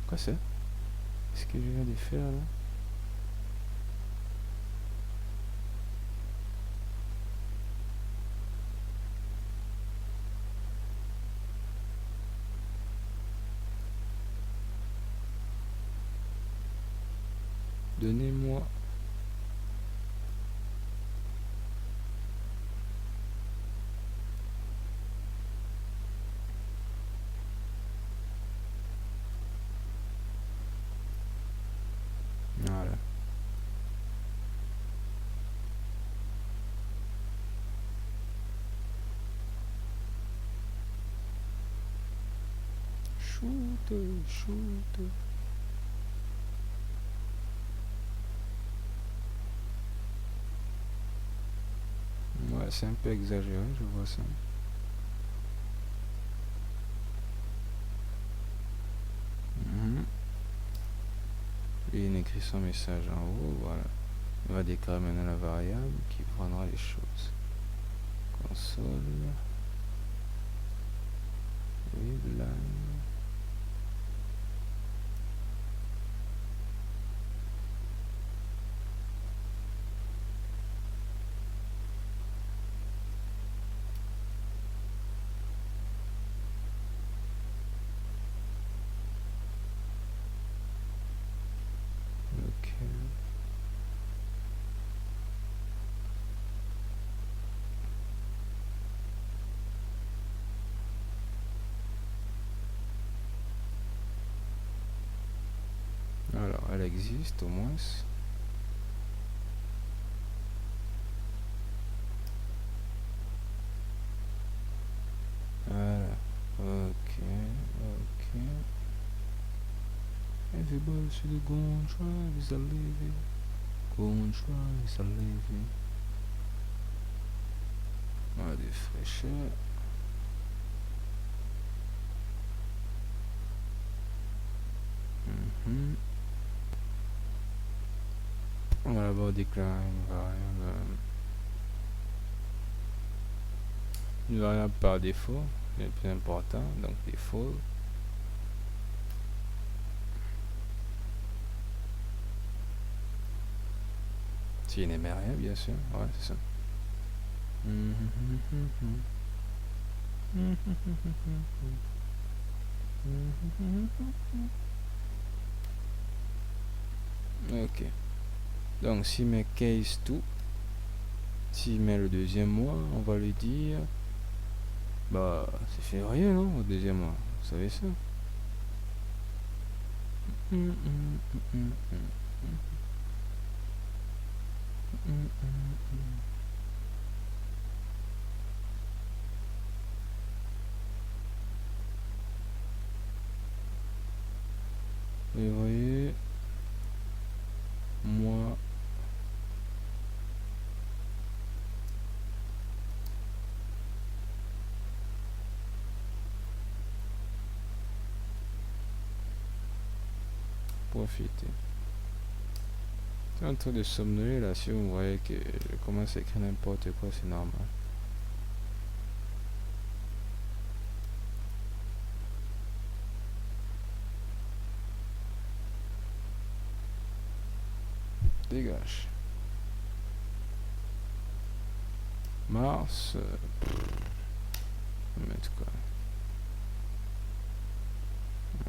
Quoi c'est? Qu'est-ce que je viens de faire là? Donnez-moi. Voilà. Shoot, shoot. Ouais, c'est un peu exagéré, je vois ça. Et il écrit son message en haut, voilà. Il va déclarer maintenant la variable qui prendra les choses. Console. Readline. Ok. Alors, elle existe au moins. Voilà. Ok, ok. Everybody should go and try is a living. Go and try is a living. Voilà, des fraîcheurs. On va d'abord déclarer une variable par défaut, c'est le plus important, donc défaut. S'il n'aimait rien, bien sûr, ouais, c'est ça. Ok. Donc, s'il met case tout, s'il met le deuxième mois, on va lui dire, bah, c'est février, non, au deuxième mois, vous savez ça. Février, mois, profiter. C'est en train de somnoler là, si vous voyez que je commence à écrire n'importe quoi, c'est normal. Dégage. Mars, on va mettre quoi?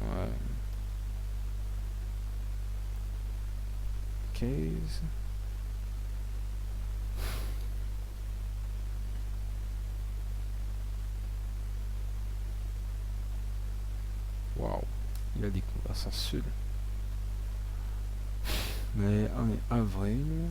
Ouais. Case. Waouh, il a dit qu'on va ça seul. Mais on est avril.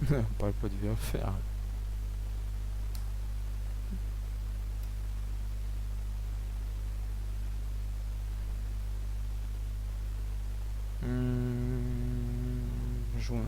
On parle pas du verbe faire. Juin.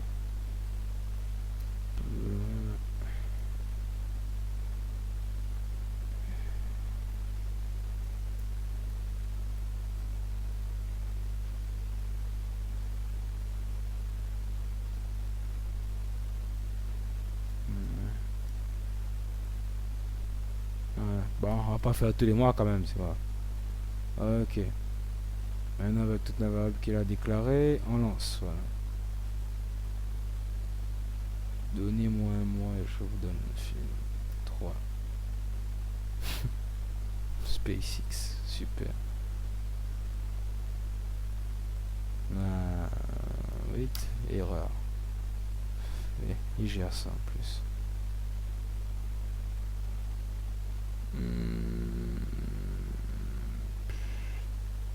Ouais. Bon, on va pas faire tous les mois quand même, c'est vrai. Ok. Maintenant, avec toute la variable qu'il a déclarée, on lance. Voilà. Donnez-moi un mois et je vous donne le film. 3. SpaceX. Super. Ah, 8. Erreur. Et il gère ça en plus.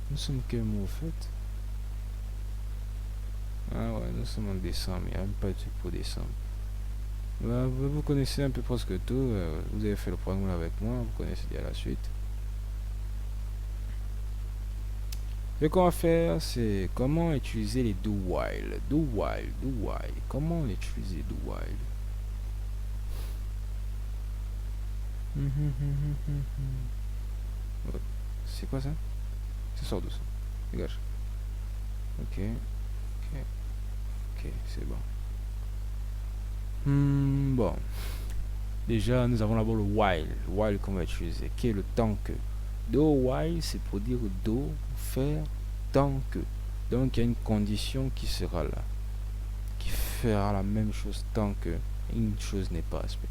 Nous sommes quel mois au fait? Ah ouais, nous sommes en décembre. Il n'y a même pas de truc pour décembre. Bah, vous connaissez un peu presque tout. Vous avez fait le programme avec moi. Vous connaissez déjà la suite. Ce qu'on va faire, c'est comment utiliser les do while. Do while, do while. Comment utiliser do while? Ouais. C'est quoi ça? Ça sort d'où ça? Dégage. Ok, ok, ok, c'est bon. Bon. Déjà, nous avons d'abord le while. While qu'on va utiliser, qui est le tant que. Do while, c'est pour dire do, faire, tant que. Donc, il y a une condition qui sera là, qui fera la même chose tant que une chose n'est pas respectée.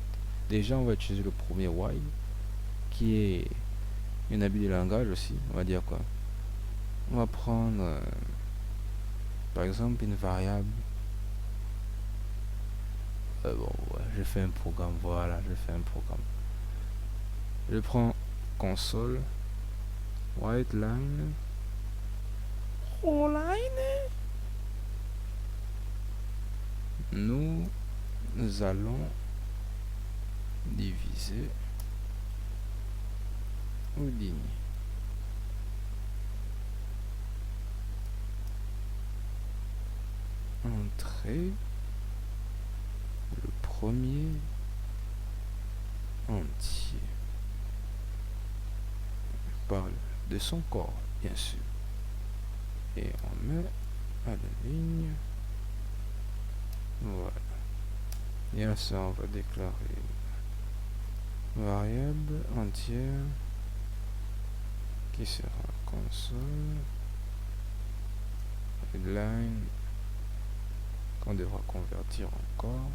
Déjà, on va utiliser le premier while, qui est un habit de langage aussi. On va dire quoi? On va prendre, par exemple, une variable. Bon, ouais, je fais un programme. Voilà, je fais un programme. Je prends console, white line, line. Nous allons diviser ou ligne. Entrée le premier entier par de son corps, bien sûr. Et on met à la ligne. Voilà. Et à ça, on va déclarer variable entière qui sera console line qu'on devra convertir encore.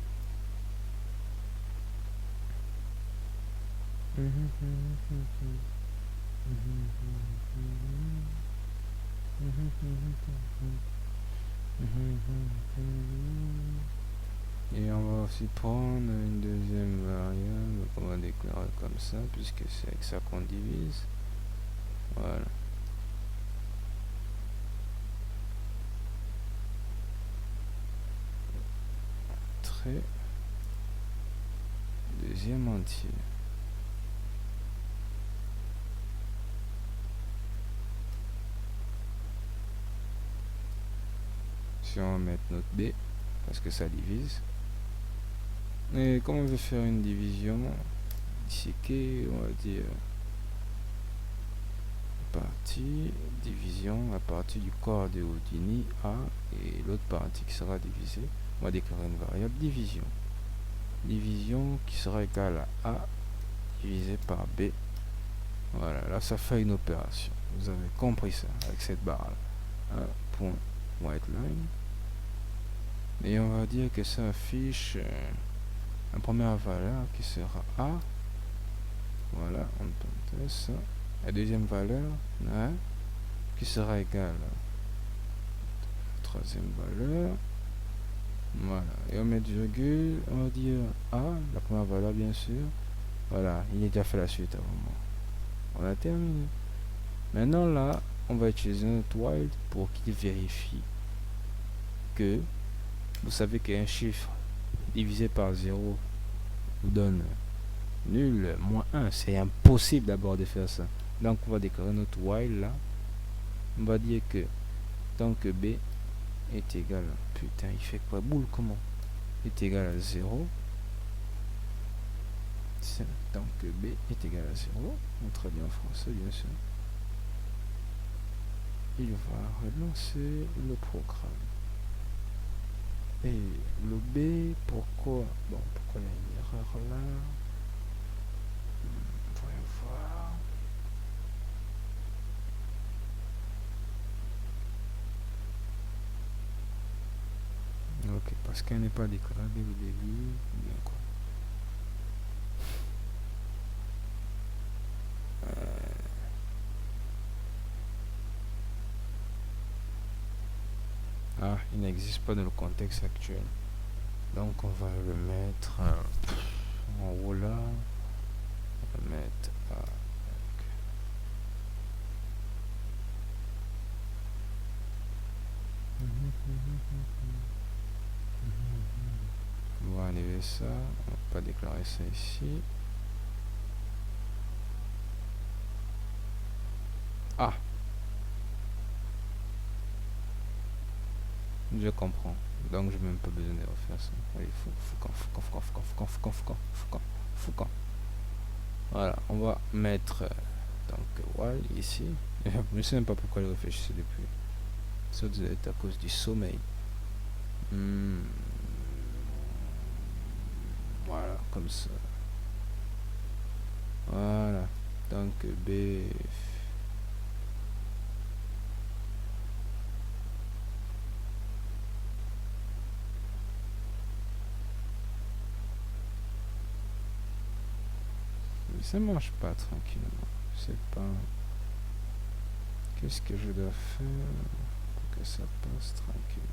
Et on va aussi prendre une deuxième variable qu'on va déclarer comme ça, puisque c'est avec ça qu'on divise. Voilà. Entrée. Deuxième entier. Si on va mettre notre B, parce que ça divise. Et comme on veut faire une division, disséquer, on va dire partie, division, la partie du corps de Houdini A et l'autre partie qui sera divisée. On va déclarer une variable division. Division qui sera égale à A divisé par B. Voilà, là ça fait une opération. Vous avez compris ça avec cette barre là. Un point white line. Et on va dire que ça affiche la première valeur qui sera A. Voilà, on peut ça. La deuxième valeur, hein, qui sera égale à la troisième valeur. Voilà, et on met virgule, on va dire A, la première valeur bien sûr. Voilà, il a déjà fait la suite avant moi. On a terminé. Maintenant là, on va utiliser notre while pour qu'il vérifie que vous savez qu'un chiffre divisé par 0 vous donne nul, moins 1. C'est impossible d'abord de faire ça. Donc on va déclarer notre while là. On va dire que tant que b est égal, putain il fait quoi boule comment, est égal à 0, tant que b est égal à 0, on traduit en français bien sûr, il va relancer le programme. Et le b, pourquoi, bon, pourquoi il y a une erreur là, voyons voir. Ok, parce qu'elle n'est pas déclarée dès le début, bien quoi. Ah, il n'existe pas dans le contexte actuel. Donc on va le mettre en haut là. On va mettre à... On va enlever ça. On va pas déclarer ça ici. Ah, je comprends. Donc je n'ai même pas besoin de refaire ça. Allez, Foucan. Voilà, on va mettre donc while ici. Je ne sais même pas pourquoi je réfléchissais depuis. Ça doit être à cause du sommeil. Voilà, comme ça. Voilà, donc B. Mais ça marche pas tranquillement. Je sais pas. Qu'est-ce que je dois faire pour que ça passe tranquillement?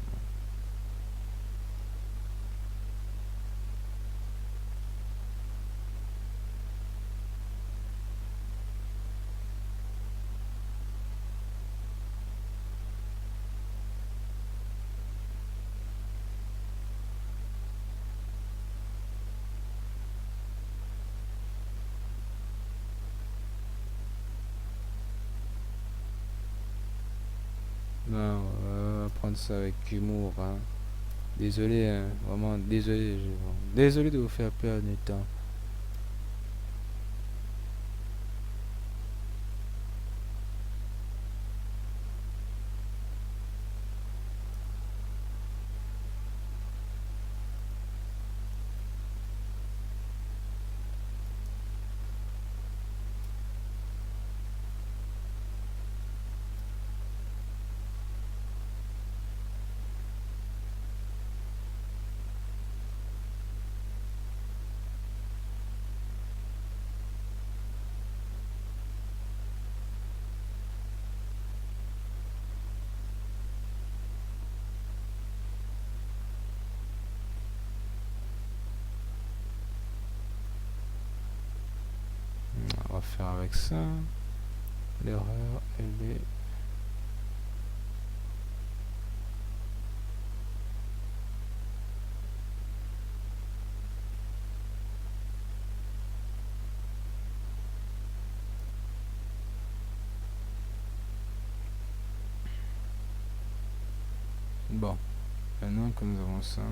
Non, on va prendre ça avec humour. Hein. Désolé, hein, vraiment désolé. Désolé de vous faire perdre du temps. On va faire avec ça. L'erreur, elle est... Bon, maintenant que nous avons ça,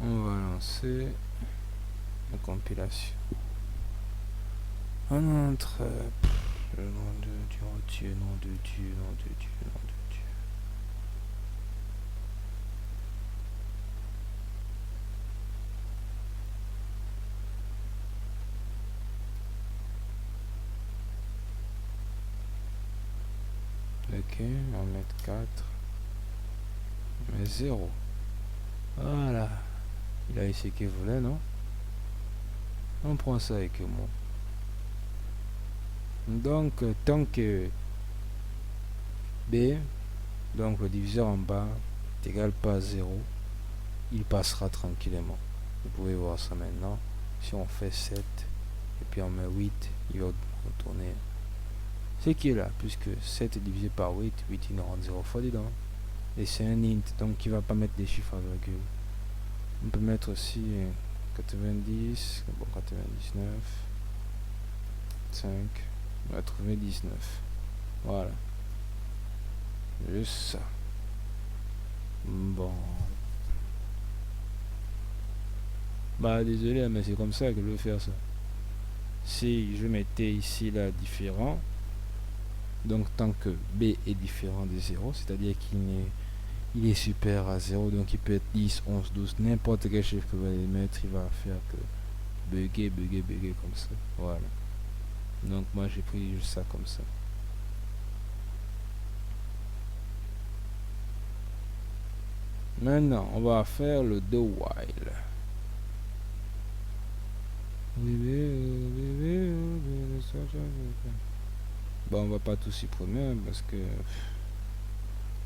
on va lancer la compilation. On entre... nom de Dieu, nom de Dieu, nom de Dieu, nom de Dieu, nom de Dieu. Ok, on va mettre 4. Mais 0. Voilà. Il a essayé qu'il voulait, non? On prend ça avec moi. Donc, tant que B, donc le diviseur en bas, est égal pas à 0, il passera tranquillement. Vous pouvez voir ça maintenant. Si on fait 7 et puis on met 8, il va retourner ce qui est là, puisque 7 est divisé par 8, 8 il nous rend 0 fois dedans. Et c'est un int, donc il va pas mettre des chiffres à virgule. On peut mettre aussi 90, bon 99, 5, on va trouver 19. Voilà. Juste ça. Bon. Bah désolé, mais c'est comme ça que je veux faire ça. Si je mettais ici là différent, donc tant que B est différent de 0, c'est-à-dire il est supérieur à 0, donc il peut être 10, 11, 12, n'importe quel chiffre que vous allez mettre, il va faire que bugger comme ça. Voilà. Donc moi j'ai pris juste ça comme ça. Maintenant, on va faire le do while. Bon, on va pas tout supprimer parce que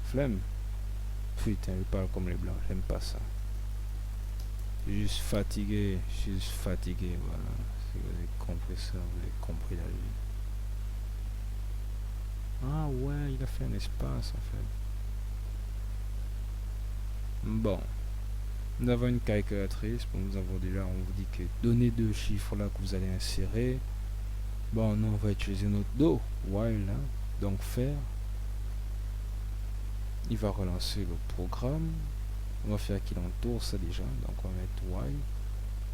flemme. Putain, je parle comme les blancs, j'aime pas ça. Juste fatigué, voilà. Si vous avez compris ça, vous avez compris la vie. Ah ouais, il a fait un espace en fait. Bon, nous avons une calculatrice. Bon, nous avons déjà, on vous dit que donnez deux chiffres là que vous allez insérer. Bon, nous on va utiliser notre do while là. Donc faire. Il va relancer le programme. On va faire qu'il entoure ça déjà. Donc on va mettre while.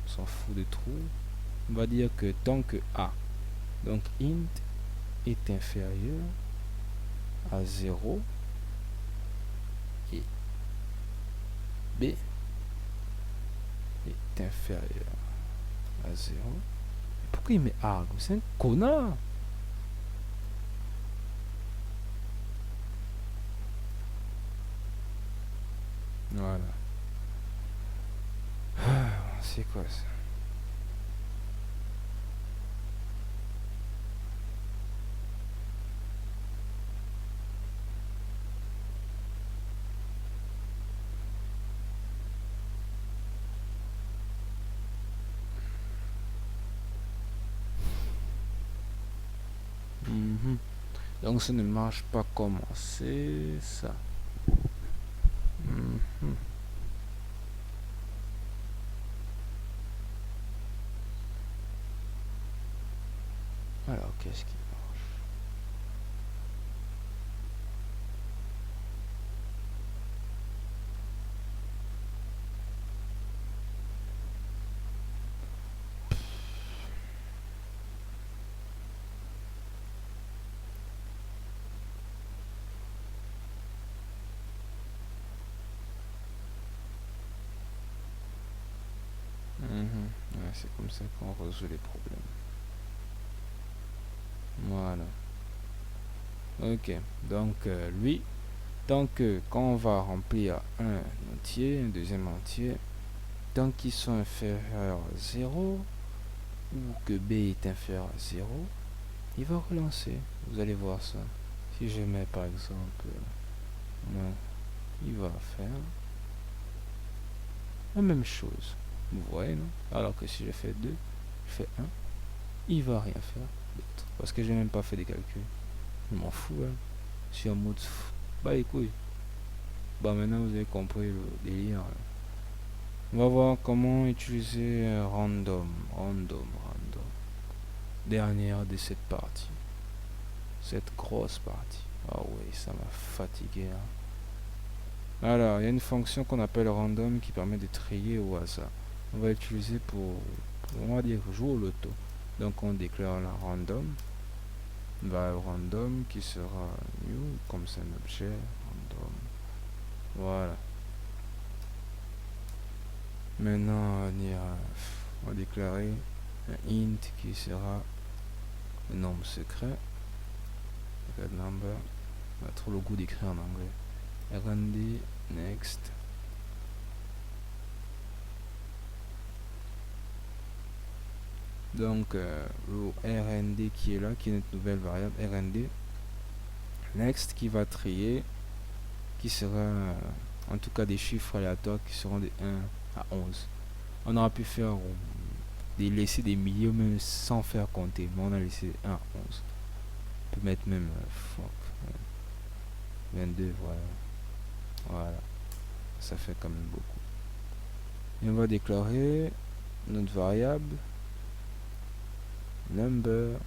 On s'en fout de trou. On va dire que tant que A, donc int, est inférieur à 0 et B est inférieur à 0. Pourquoi il met argue? C'est un connard. Voilà. C'est quoi ça? Donc ça ne marche pas. Comment c'est ça? Alors qu'est-ce qui marche? Ouais, c'est comme ça qu'on résout les problèmes. Voilà. Ok. Donc lui, tant que quand on va remplir un entier, un deuxième entier, tant qu'ils sont inférieurs à 0 ou que B est inférieur à 0, il va relancer. Vous allez voir ça. Si je mets par exemple, il va faire la même chose. Vous voyez, non? Alors que si je fais 2, je fais 1, il va rien faire d'autre. Parce que j'ai même pas fait des calculs. Je m'en fous, hein. Je suis en mode bah les couilles. Bah maintenant vous avez compris le délire. On va voir comment utiliser random. Dernière de cette partie. Cette grosse partie. Ah oui, ça m'a fatigué. Hein. Alors, il y a une fonction qu'on appelle random qui permet de trier au hasard. On va utiliser pour on va dire jouer au loto. Donc on déclare la random. Random qui sera new comme c'est un objet. Random. Voilà. Maintenant, on va déclarer un int qui sera le nombre secret. Red number. On a trop le goût d'écrire en anglais. RND, next. Donc, le RND qui est là, qui est notre nouvelle variable RND. Next qui va trier, qui sera en tout cas des chiffres aléatoires qui seront de 1 à 11. On aura pu faire laisser des milliers même sans faire compter, mais on a laissé 1 à 11. On peut mettre même 22, voilà. Voilà, ça fait quand même beaucoup. Et on va déclarer notre variable number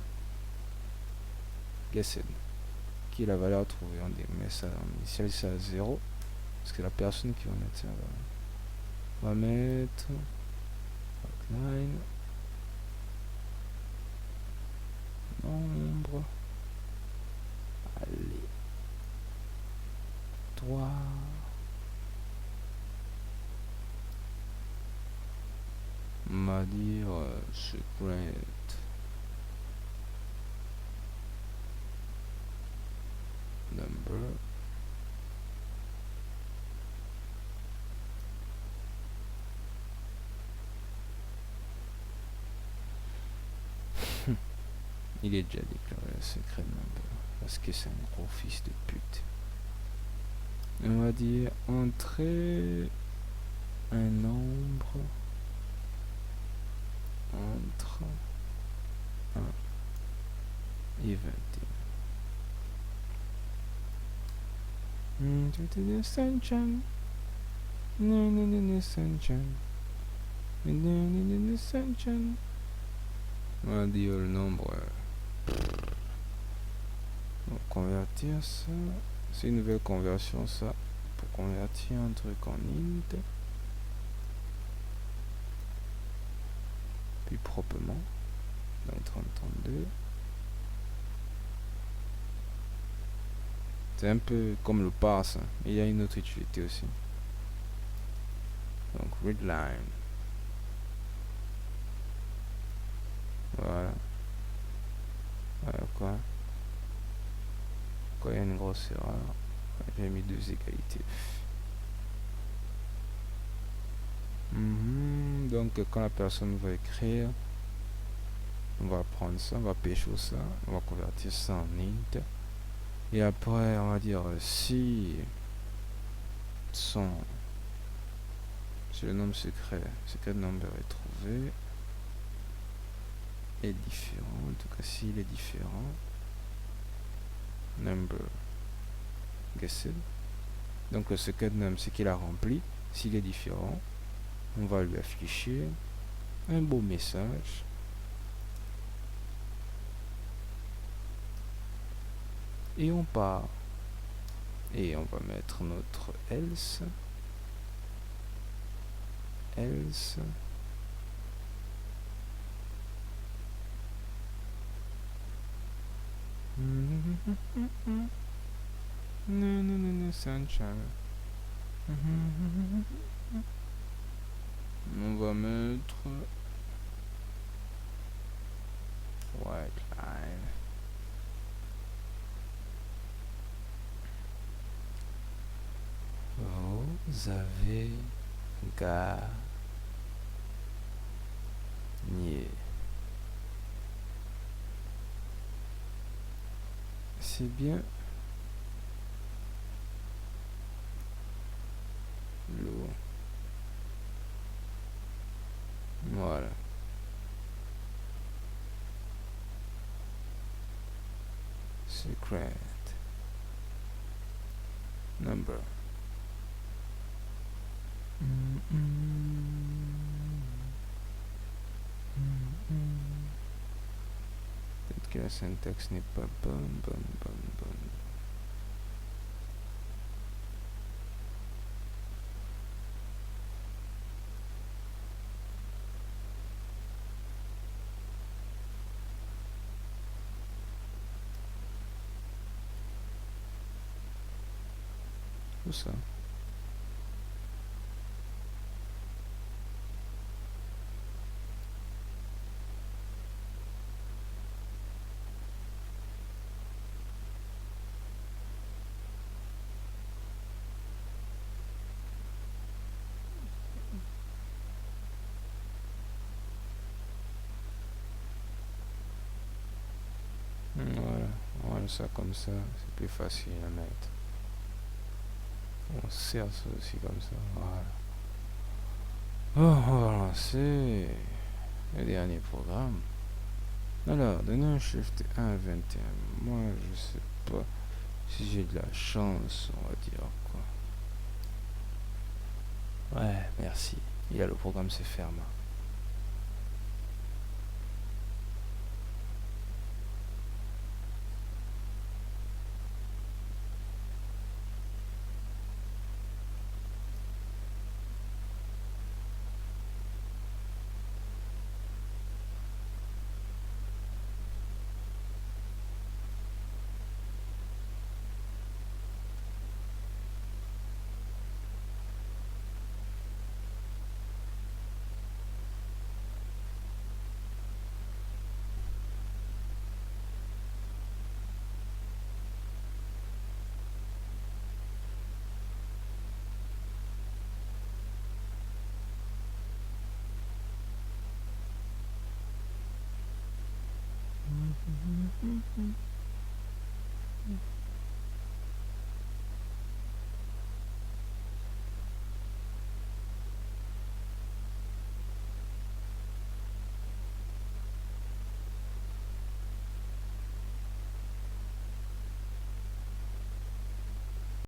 guessed, qui est la valeur trouvée. On met ça, on initialise ça à 0, parce que la personne qui va mettre ça, on va mettre outline, nombre, allez, 3, on va dire secret number, il est déjà déclaré le secret number, parce que c'est un gros fils de pute. On va dire entrer un nombre entre 1 et 21. Sunshine. Sunshine. Sunshine. On va dire le nombre. On va convertir ça. C'est une nouvelle conversion ça. Pour convertir un truc en int. Puis proprement. Dans les 3032. C'est un peu comme le parse. Hein. Il y a une autre utilité aussi. Donc readline. Voilà. Voilà quoi. Quand il y a une grosse erreur, j'ai mis 2 égalités. Donc quand la personne va écrire, on va prendre ça, on va pêcher ça, on va convertir ça en int. Et après on va dire si si le nombre secret number est trouvé, est différent, en tout cas s'il est différent, number guessed, donc le secret number c'est qu'il a rempli. S'il est différent, on va lui afficher un beau message et on part, et on va mettre notre else sunshine. On va mettre white line. Vous avez gagné. C'est bien l'eau. Voilà. Secret number. Peut-être que la syntaxe n'est pas bonne. Tout ça. Voilà, ça comme ça, c'est plus facile à mettre. On sert ça aussi comme ça, voilà. On va lancer le dernier programme. Alors, donner un shift 1 à 21. Moi, je sais pas si j'ai de la chance, on va dire quoi. Ouais, merci. Il a le programme se ferme.